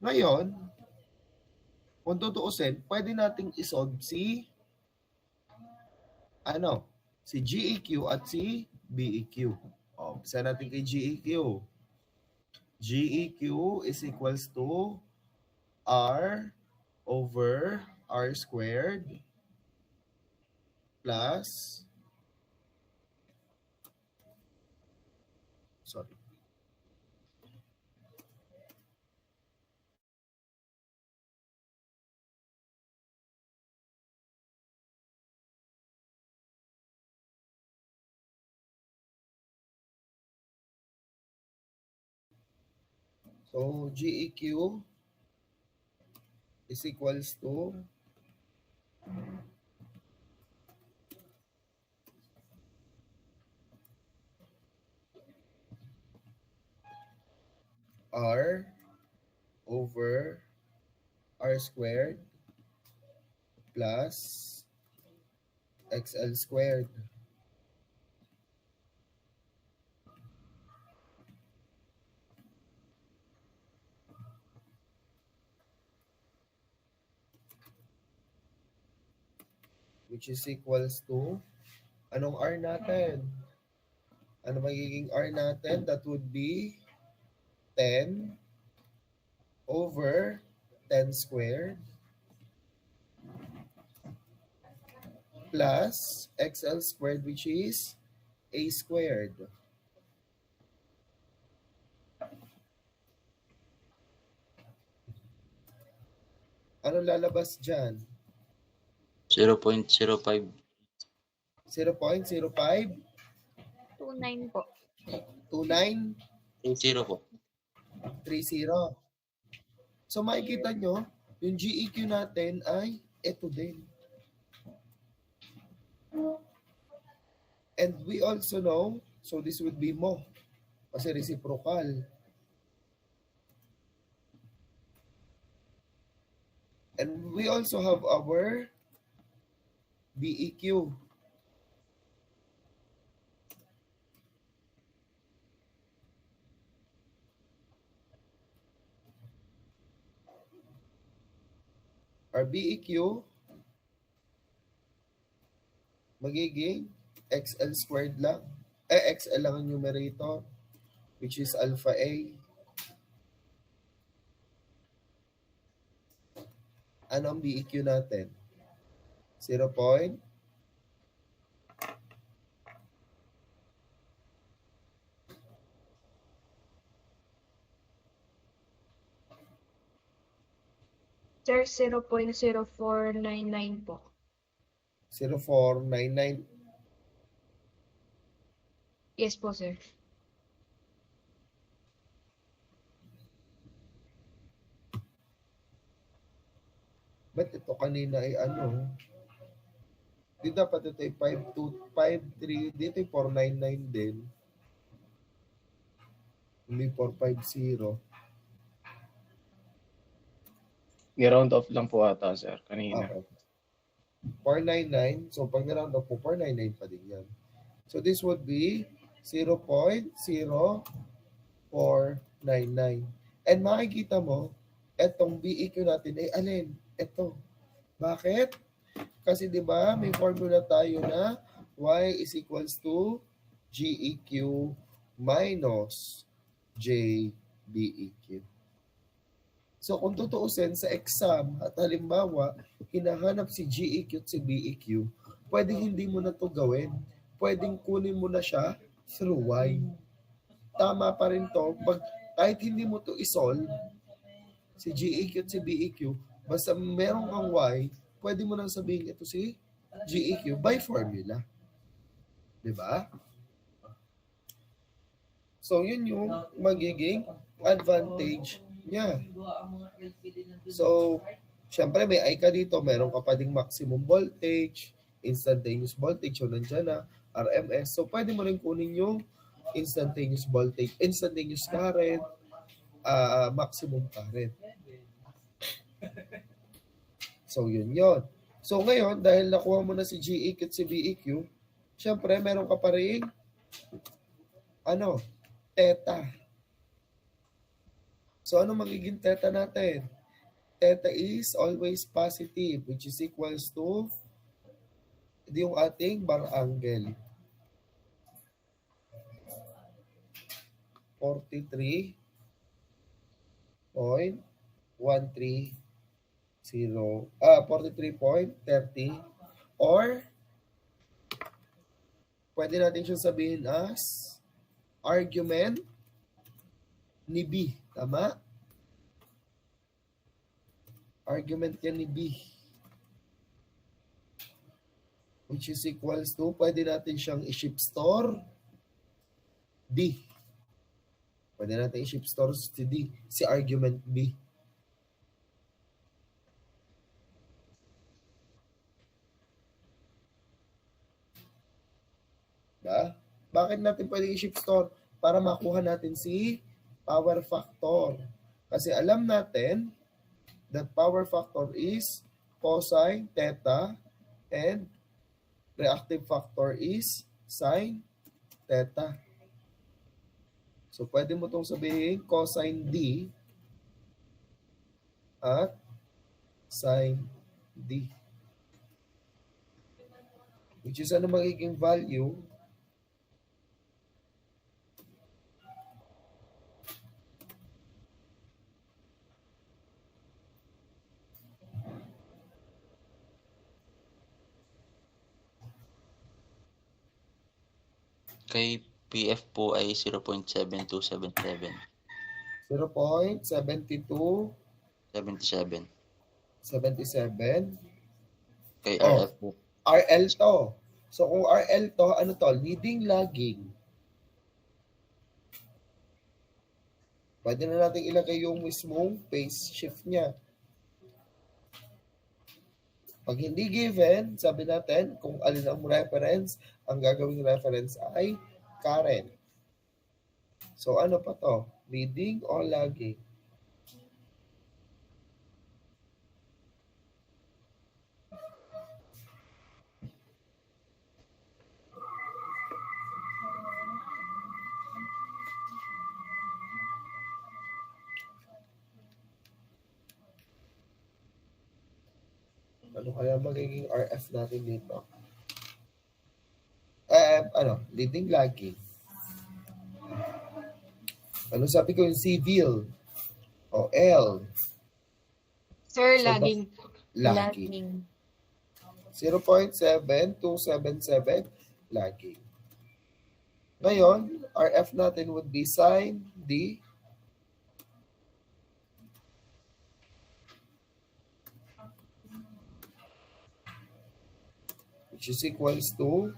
Ngayon, kung tutuusin, pwede nating isolve si GEQ at si BEQ. Bisa natin kay GEQ. GEQ is equals to R over R squared plus So, GEQ is equals to R over R squared plus XL squared. Which is equals to, anong R natin? Ano magiging R natin? That would be 10 over 10 squared plus XL squared, which is A squared. Ano lalabas dyan? 0.05. 0.05? 29 po. 29? 30 po. 30. So makikita nyo, yung GEQ natin ay ito din. And we also know, so this would be mo. Kasi reciprocal. And we also have our BEQ. Our BEQ magiging XL squared lang. XL lang ang numerator, which is alpha A. Ano ang BEQ natin? 0. Sir, 0.0499 po. 0499. Yes po, sir. Ba't ito kanina ay ano? Di dapat ito ay 5253. Dito ay 499 din. Hindi 450. Ni-round off lang po ata, sir, kanina. Okay. 499. So, pag na-round off po, 499 pa din yan. So, this would be 0.0499. And makikita mo, etong BEQ natin ay alin? Ito. Bakit? Kasi di ba may formula tayo na y is equals to GEQ minus JBEQ. So kung tutuusin sa exam at halimbawa, hinahanap si GEQ at si BEQ, pwedeng hindi mo na to gawin. Pwedeng kunin mo na siya through y. Tama pa rin to. Kahit hindi mo to isolve, si GEQ at si BEQ, basta meron kang y, pwede mo nang sabihin ito si GEQ by formula. Diba? So yun yung magiging advantage niya. So, syempre may I ka dito, meron ka pa ding maximum voltage, instantaneous voltage, so nandiyan na, RMS. So, pwede mo rin kunin yung instantaneous voltage, instantaneous current, maximum current. So, yun yun. So, ngayon, dahil nakuha mo na si GEQ at si BEQ, syempre, meron ka pa rin, theta. So, ano magiging theta natin? Theta is always positive, which is equals to yung ating bar angle. 43.130 43.30 or pwede natin siya sabihin as argument ni B. Tama? Argument yan ni B. Which is equals to, pwede natin siyang i-shift store D. Pwede natin i-shift store si D, si argument B. Diba? Bakit natin pwede i-shift store? Para makuha natin si power factor. Kasi alam natin that power factor is cosine theta and reactive factor is sine theta. So, pwede mo itong sabihin cosine D at sine D. Which is ano magiging value? Kay PF po ay 0.7277. 0.7277. 77. Kay Oh. RF po. RL to. So, kung RL to, ano to? Leading, lagging. Pwede na natin ilagay yung mismong phase shift niya. Pag hindi given, sabi natin, kung alin ang reference, ang gagawing reference ay current. So, ano pa to? Leading o lagging? Ano kaya magiging RF natin dito? Leading lagging. Ano sabi ko yung civil? O L. Sir, So, lagging. Lagging. 0.7277 lagging. Ngayon, RF natin would be sine D which is equals to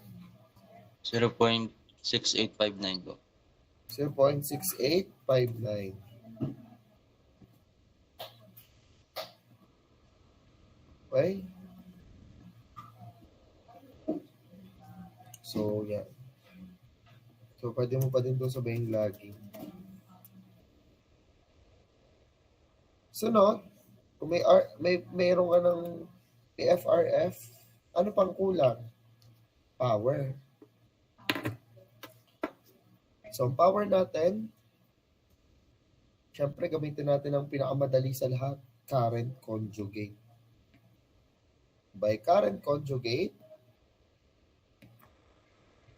0.6859 po. 0.6859. Okay? So, yeah. So, pwede mo pa din doon sabihin lagi. Sunod, kung mayroon ka ng PFRF, ano pang kulang? Power. So, ang power natin, syempre gamitin natin ang pinakamadali sa lahat, current conjugate. By current conjugate,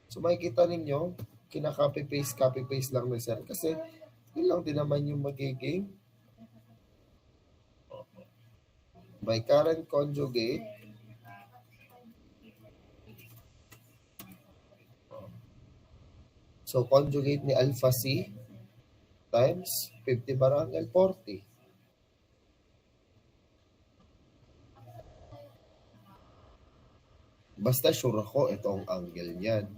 so makikita ninyo, copy-paste lang na sir. Kasi, yun lang din naman yung magiging by current conjugate, so conjugate ni alpha C times 50 barangel 40. Basta sure ako itong angle niyan.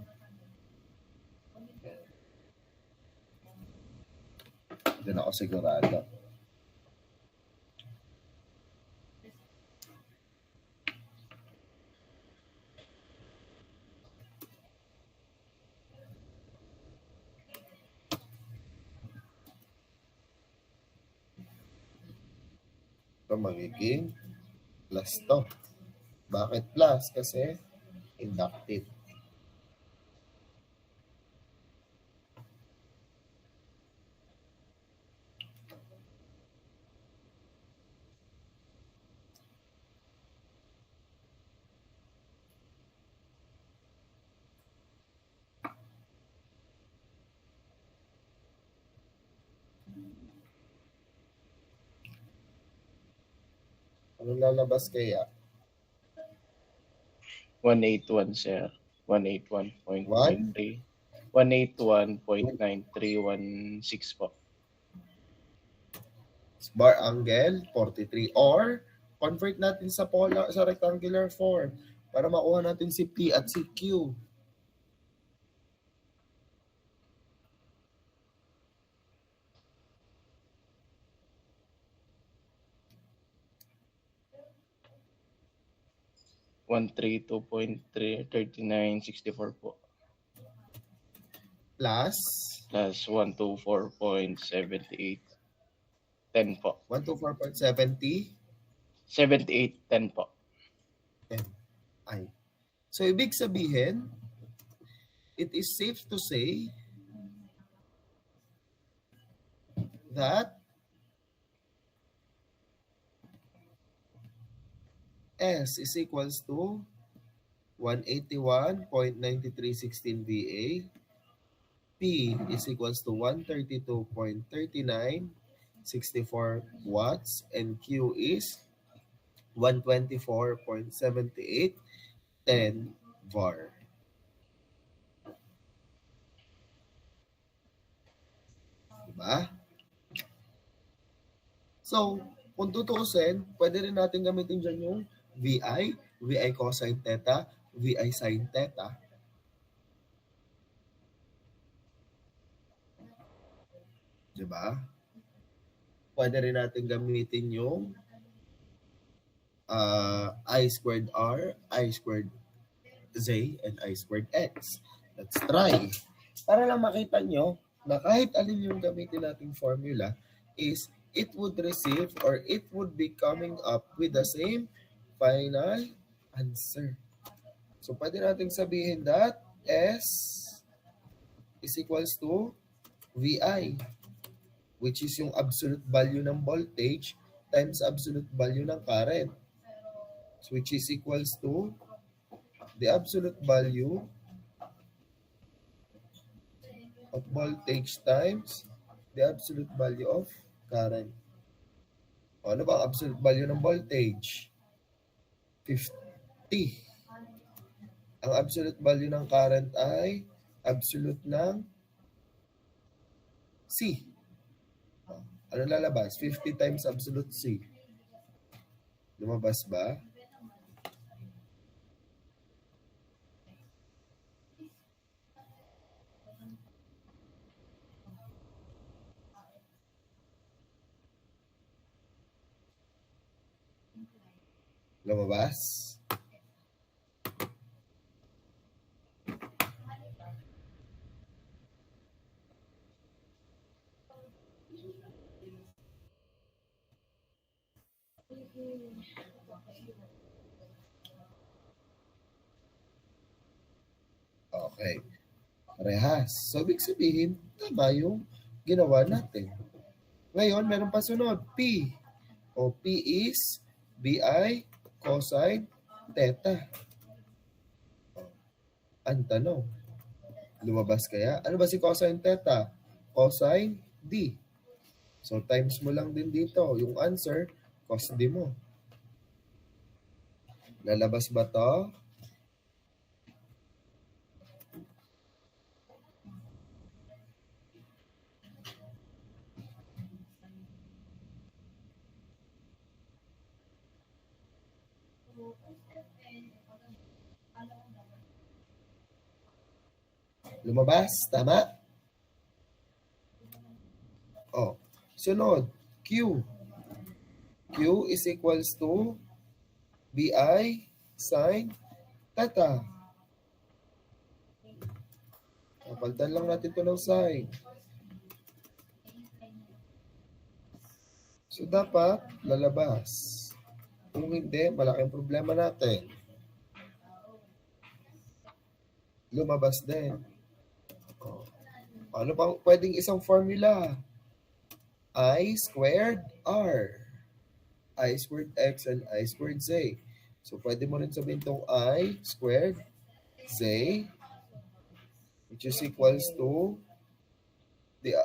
Doon ako sigurado. Ito magiging plus to. Bakit plus? Kasi inductive. Anong lalabas kaya? 181, sir. 181.93. 181.9316 po. Bar angle 43 or convert natin sa rectangular form para makuha natin si P at si Q. $132.3964 po. Plus Plus 124.7810 po. 124.70 7810 po. I. So, ibig sabihin, it is safe to say that S is equals to 181.9316 VA. P is equals to 132.3964 watts. And Q is 124.7810 var. Diba? So, kung tutuusin, pwede rin natin gamitin dyan yung VI cosine theta, VI sin theta. Diba? Pwede rin natin gamitin yung I squared R, I squared Z, and I squared X. Let's try. Para lang makita nyo na kahit alin yung gamitin nating formula is it would receive or it would be coming up with the same final answer. So, pwede nating sabihin that S is equals to VI, which is yung absolute value ng voltage times absolute value ng current. which is equals to the absolute value of voltage times the absolute value of current. O, ano ba ang absolute value ng voltage? 50. Ang absolute value ng current ay absolute ng C. O, ano lalabas? 50 times absolute C. Lumabas ba? Lumabas? Okay. Parehas. So, ibig sabihin, tama yung ginawa natin. Ngayon, meron pa sunod. P. O, P is BI cosine theta. Ang tanong, lumabas kaya? Ano ba si cosine theta? Cosine D. So, times mo lang din dito. Yung answer, cos D mo. Lalabas ba to? Lumabas? Tama? Oh. Sunod. Q. Q is equals to BI sine theta. Palitan lang natin ito ng sine. So, dapat lalabas. Kung hindi, malaking problema natin. Lumabas din. Ano pang pwedeng isang formula? I squared R. I squared X and I squared Z. So, pwede mo rin sabihin itong I squared Z, which is equals to the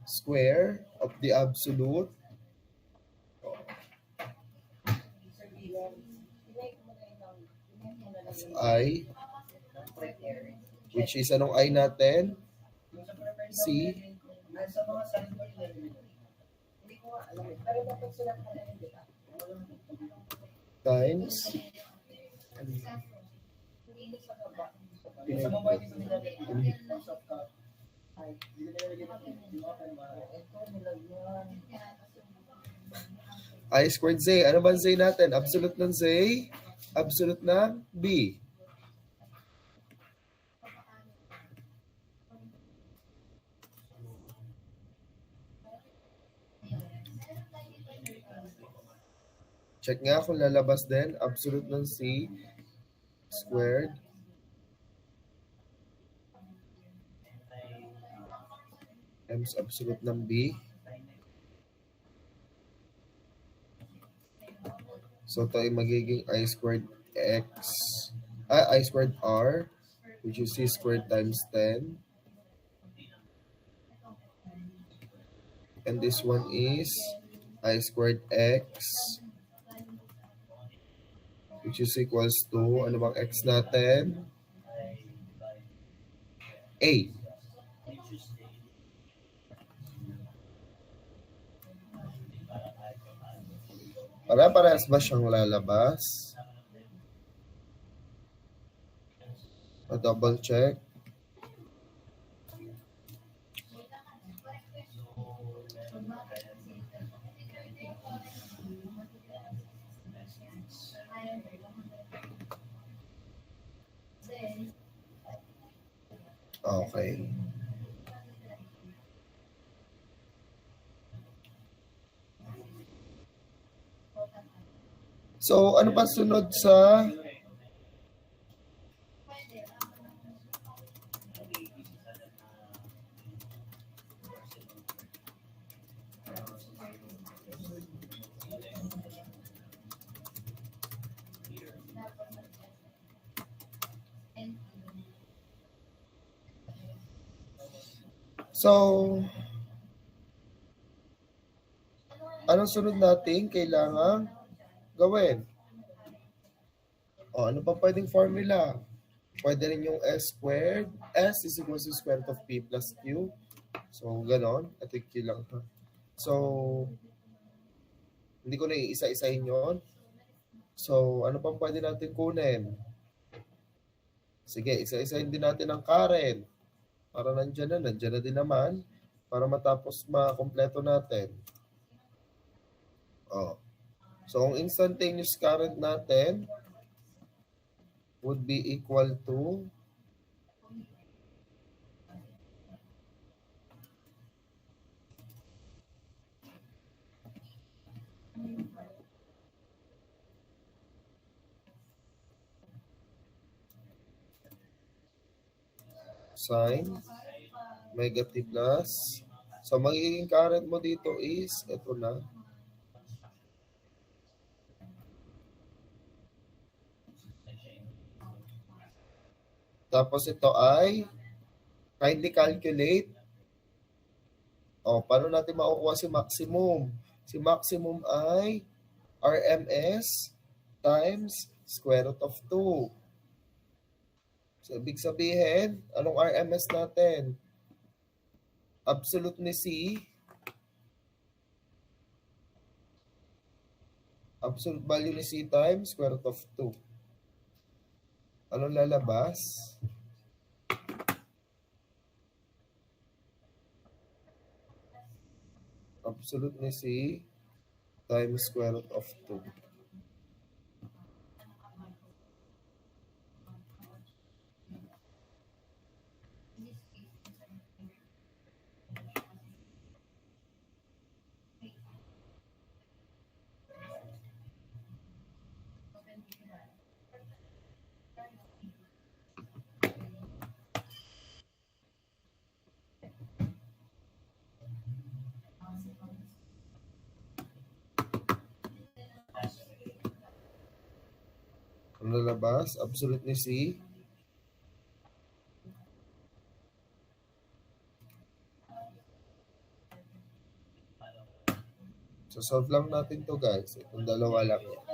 square of the absolute of I, which is anong I natin? C times I squared Z. Ano ba ang Z natin? Absolute ng Z, absolute ng B. Check nga kung lalabas din. Absolute ng C squared times absolute ng B. So, ito ay magiging I squared X, I squared R, which is C squared times 10. And this one is I squared X, which is equals to, ano bang X natin? A. Para-parehas ba siyang lalabas? Double check. Okay. So, ano pa sunod sa So, anong sunod natin kailangan gawin? O, ano pa pwedeng formula? Pwede rin yung S squared. S is equal to square root of P plus Q. So, ganon. I think Q lang to. So, hindi ko na iisa-isahin yun. So, ano pa pwede natin kunin? Sige, isa-isahin din natin ang current. Para nandyan na din naman. Para matapos makompleto natin. Oh. So, ang instantaneous current natin would be equal to sine omega t plus. So, magiging current mo dito is, ito na, tapos ito ay kindly calculate. O, paano natin makukuha si maximum? Si maximum ay RMS times square root of 2. So, ibig sabihin, anong RMS natin? Absolute ni C. Absolute value ni C times square root of 2. Anong lalabas? Absolute ni C times square root of 2. Ang lalabas, absolute ni C. So, solve lang natin to guys. Itong dalawa lang yan.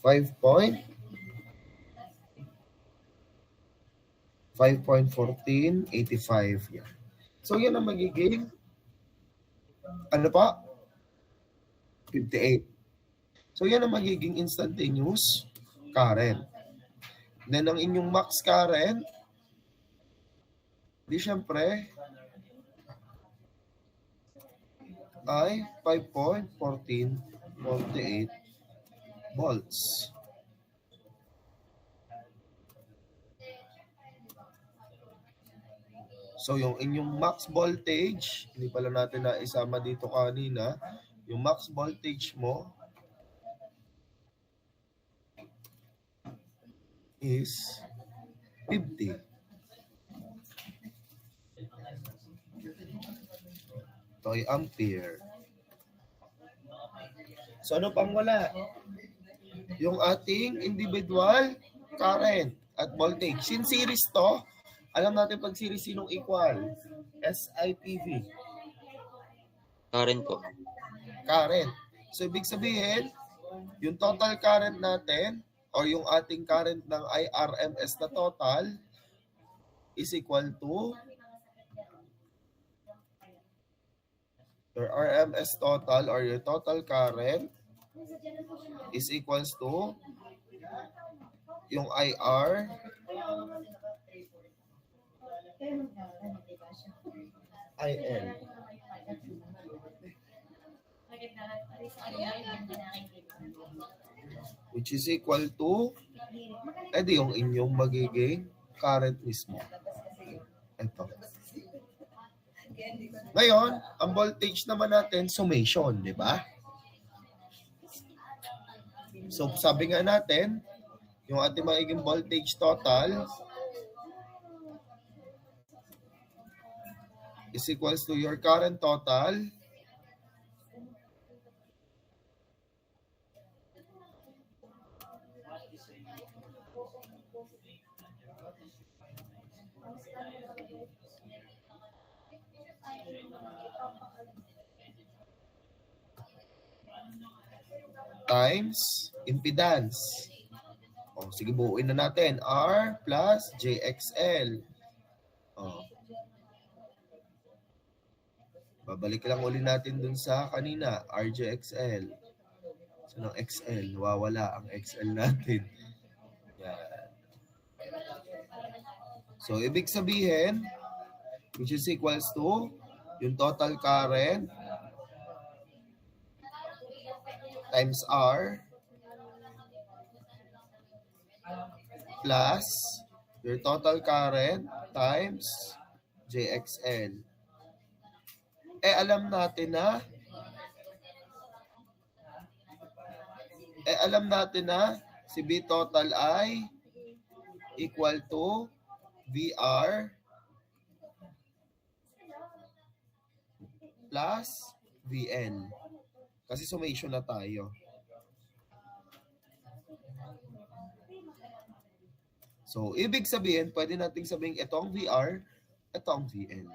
Five point 5.1485. Yan. So, yan ang magiging ano pa? 58. So, yan ang magiging instantaneous current. Then, ang inyong max current, di syempre, ay 5.1448 volts. So, yung inyong max voltage, hindi pala natin na isama dito kanina, yung max voltage mo is 50. Ito ay ampere. So, ano pang wala? Yung ating individual current at voltage. Since series to, alam natin pag series sinong equal? SIPV. Current po. Current. So, ibig sabihin, yung total current natin or yung ating current ng IRMS na total is equal to your RMS total or your total current is equals to yung IR IL. Which is equal to, edi yung inyong magiging current mismo. Ito. Ngayon, ang voltage naman natin, summation, di ba? So, sabi nga natin, yung ating magiging voltage total is equals to your current total times impedance. O, sige, buuin na natin. R plus JXL. O. Babalik lang uli natin dun sa kanina. RJXL. So, ng XL. Wawala ang XL natin. Yan. So, ibig sabihin, which is equals to yung total current times R plus your total current times JXL. Alam natin na si B total ay equal to VR plus VL. Kasi summation na tayo. So, ibig sabihin, pwede nating sabihin ito ang VR, ito ang VL.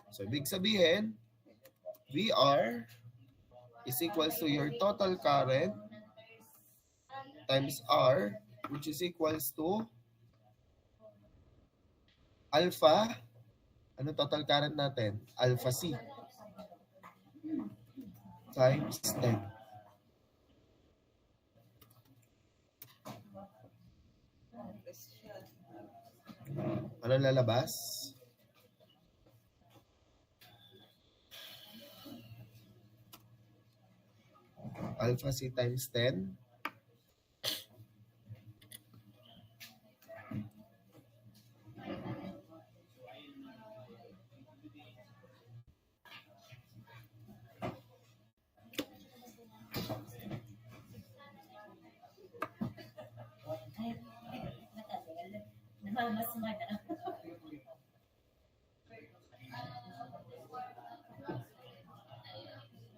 So, ibig sabihin, VR is equals to your total current times R, which is equals to alpha, ano total current natin? Alpha C times 10. Ano lalabas? Alpha C times 10.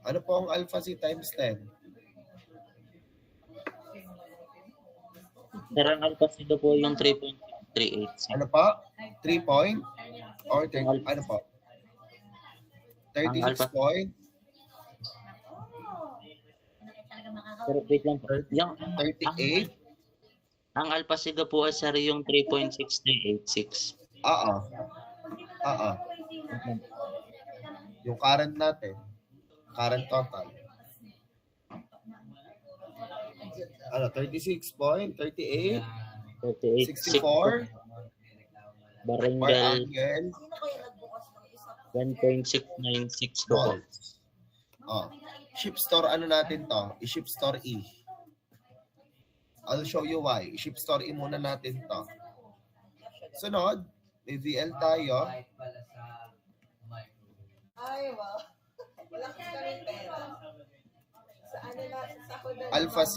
Ano po ang alpha C times 10? Sir, ang alpha C po yung 3.386. Ano pa? 3 point? Or 30, ano po? 36 point? Sir, wait lang po. Yung, 38? ang alpha C po ay sir yung 3.6386. Oo. Yung current natin. Current total. Ano, 36.38? 64? Barangay Barangay 1.696 po. volts. Oh. Ship store ano natin to? I-ship store E. I'll show you why. I-ship store E muna natin to. Sunod, may VL tayo. Ay, wow. Wala kang kami pera. Sa ano na, sa ako na. Alpha C.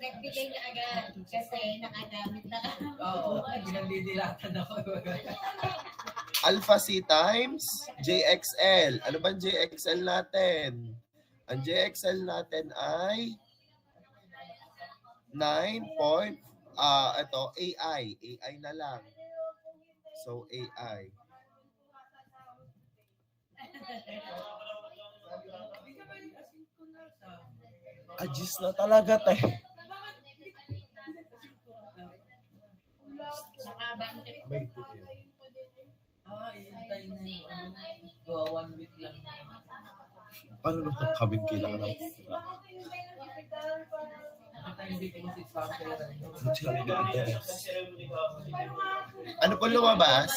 Nagbigay na agad kasi nakagamit na. Oo, pinagdidilatan ako. Alpha C times JXL. Ano ba ang JXL natin? Ang JXL natin ay 9 point, ito, AI. AI na lang. So, AI. Adjust na talaga, te. Ihintay na yung 1 week lang. Paano naman kami kailangan ng Nakita hindi ko si Sam pera. Buti lang yung interest. Ano po lumabas?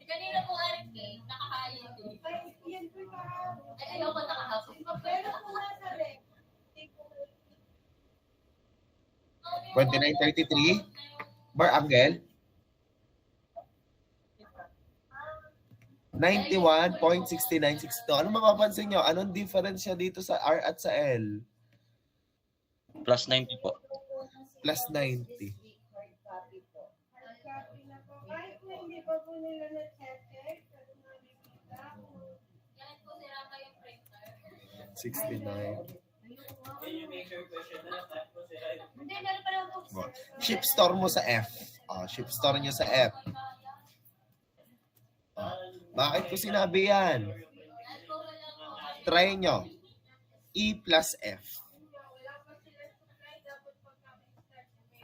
Kanina po, RK, nakakain din. Ay, ayoko nakahapon. Pero kung nasa rec, 2933 bar angle 91.6962. Ano mapapansin nyo? Anong difference siya dito sa R at sa L? Plus 90 po. Plus 90. copy po. Copy na po. Kahit kung hindi pa po nila na-check, pero nakikita po. Yan po, sira pa yung printer. 69. Hindi, meron pa lang po. Ship store mo sa F. Ship store nyo sa F. Bakit ko sinabi yan? Try nyo. E plus F.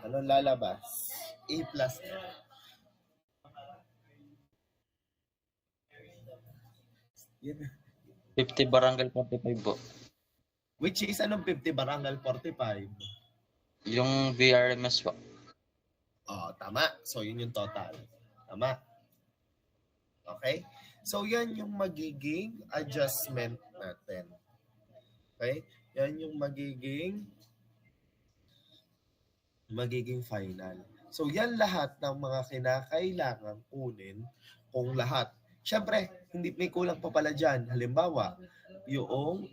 Ano lalabas? E plus F. Yan. 50 barangay 45 po. Which is anong 50 barangay 45? Yung VRMS po. Tama. So, yun yung total. Tama. Okay? So, yan yung magiging adjustment natin. Okay? Yan yung magiging final. So, yan lahat ng mga kinakailangan kunin kung lahat. Siyempre, hindi may kulang pa pala dyan. Halimbawa, yung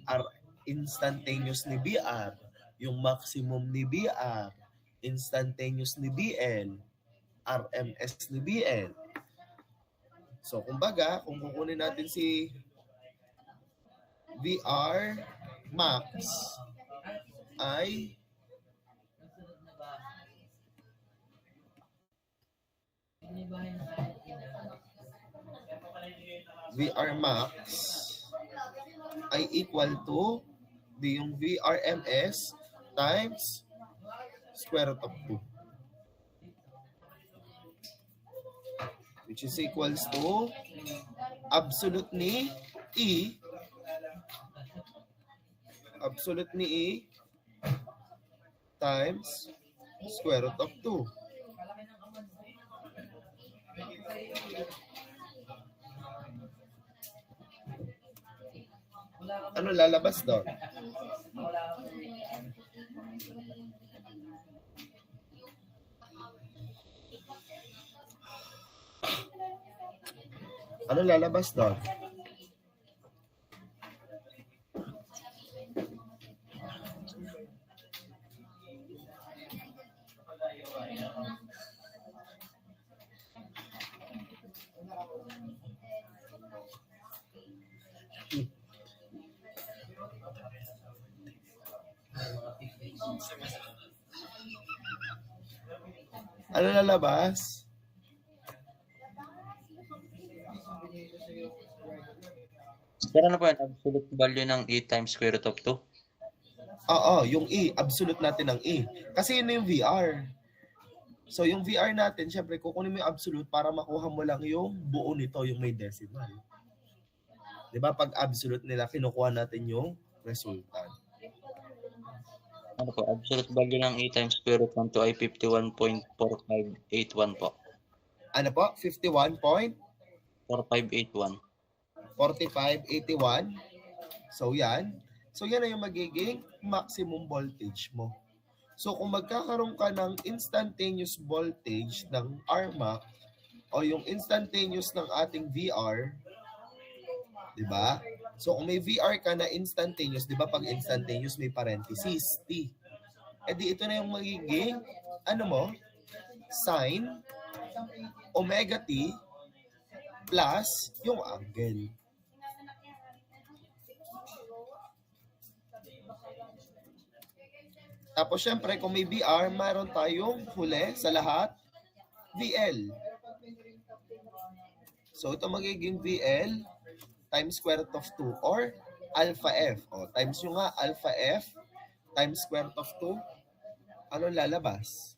instantaneous ni BR, yung maximum ni BR, instantaneous ni BL, RMS ni BL. So, kumbaga, kung kukunin natin si VR max ay VR max ay equal to yung VRMS times square root of 2. Which is equals to absolute ni E times square root of 2. Ano lalabas doon? Ano lalabas doon? Ano lalabas? Pero ano po yan? Absolute value ng E times square root of 2? Oo, yung E. Absolute natin ng E. Kasi yun yung VR. So, yung VR natin, syempre, kukunin mo yung absolute para makuha mo lang yung buo nito, yung may decimal. Diba? Pag absolute nila, kinukuha natin yung resultant. Ano po? Absolute value ng E times square root ng 2 ay 51.4581 po. Ano po? 51.4581. 4581. So, yan. So, yan na yung magiging maximum voltage mo. So, kung magkakaroon ka ng instantaneous voltage ng RMAC o yung instantaneous ng ating VR, di ba? So, kung may VR ka na instantaneous, di ba pag instantaneous may parenthesis, T. E di ito na yung magiging, ano mo, sin omega T plus yung angle. Tapos, syempre, kung may VR, mayroon tayong huli sa lahat, VL. So, ito magiging VL times square root of 2 or alpha F. Times yung nga, alpha F times square root of 2. Ano lalabas?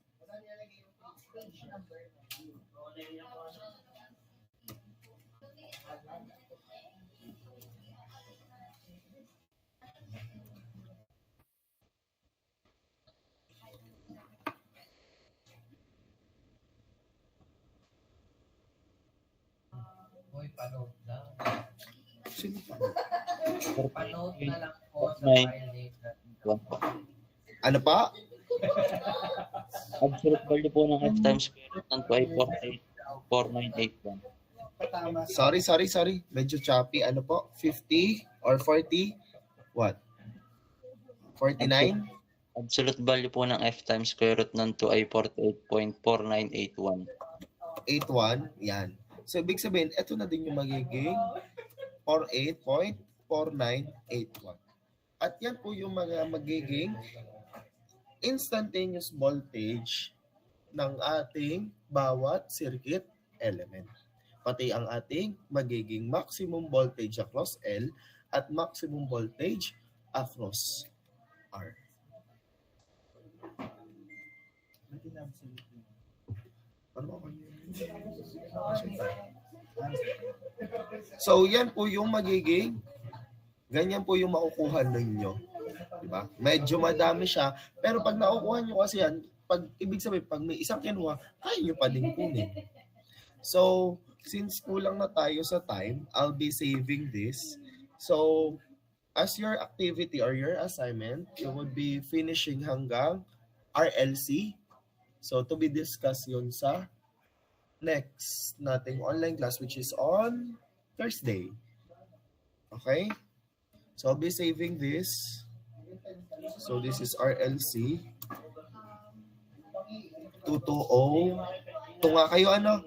Uy, panood lang. Sino pa? Panood na lang po sa 9.1 file. po. Ano pa? Absolute value po ng f times square root ng 2 ay 4981. Sorry. Medyo choppy. Ano po? 50 or 40? What? 49? Absolute value po ng f times square root ng 2 ay 48.4981. 81? Yan. So, ibig sabihin, ito na din yung magiging 48.4981. At yan po yung mga magiging instantaneous voltage ng ating bawat circuit element. Pati ang ating magiging maximum voltage across L at maximum voltage across R. So, yan po yung magiging, ganyan po yung makukuha ninyo. Diba? Medyo madami siya, pero pag nakukuha nyo kasi yan, pag, ibig sabihin, pag may isang kinuha, kaya nyo pa din kunin. So, since kulang na tayo sa time, I'll be saving this. So, as your activity or your assignment, you would be finishing hanggang RLC. So, to be discussed yun sa next nating online class, which is on Thursday. Okay? So, I'll be saving this. So, this is RLC. 220. Tunga kayo ano?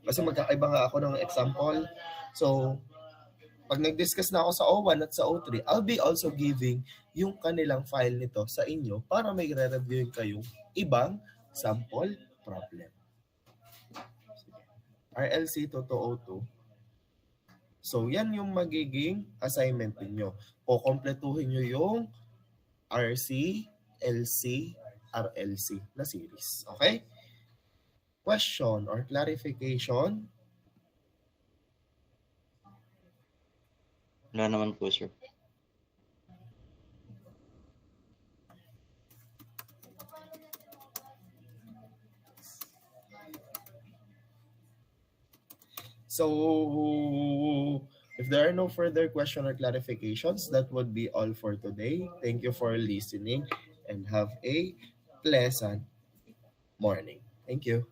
Kasi magkakaiba nga ako ng example. So, pag nag-discuss na ako sa O1 at sa O3, I'll be also giving yung kanilang file nito sa inyo para may re-review kayong ibang sample problem. RLC 2202. So, yan yung magiging assignment ninyo. Kukompletuhin nyo yung RC, LC, RLC na series. Okay? Question or clarification? Wala naman po, sir. So, if there are no further question or clarifications, that would be all for today. Thank you for listening and have a pleasant morning. Thank you.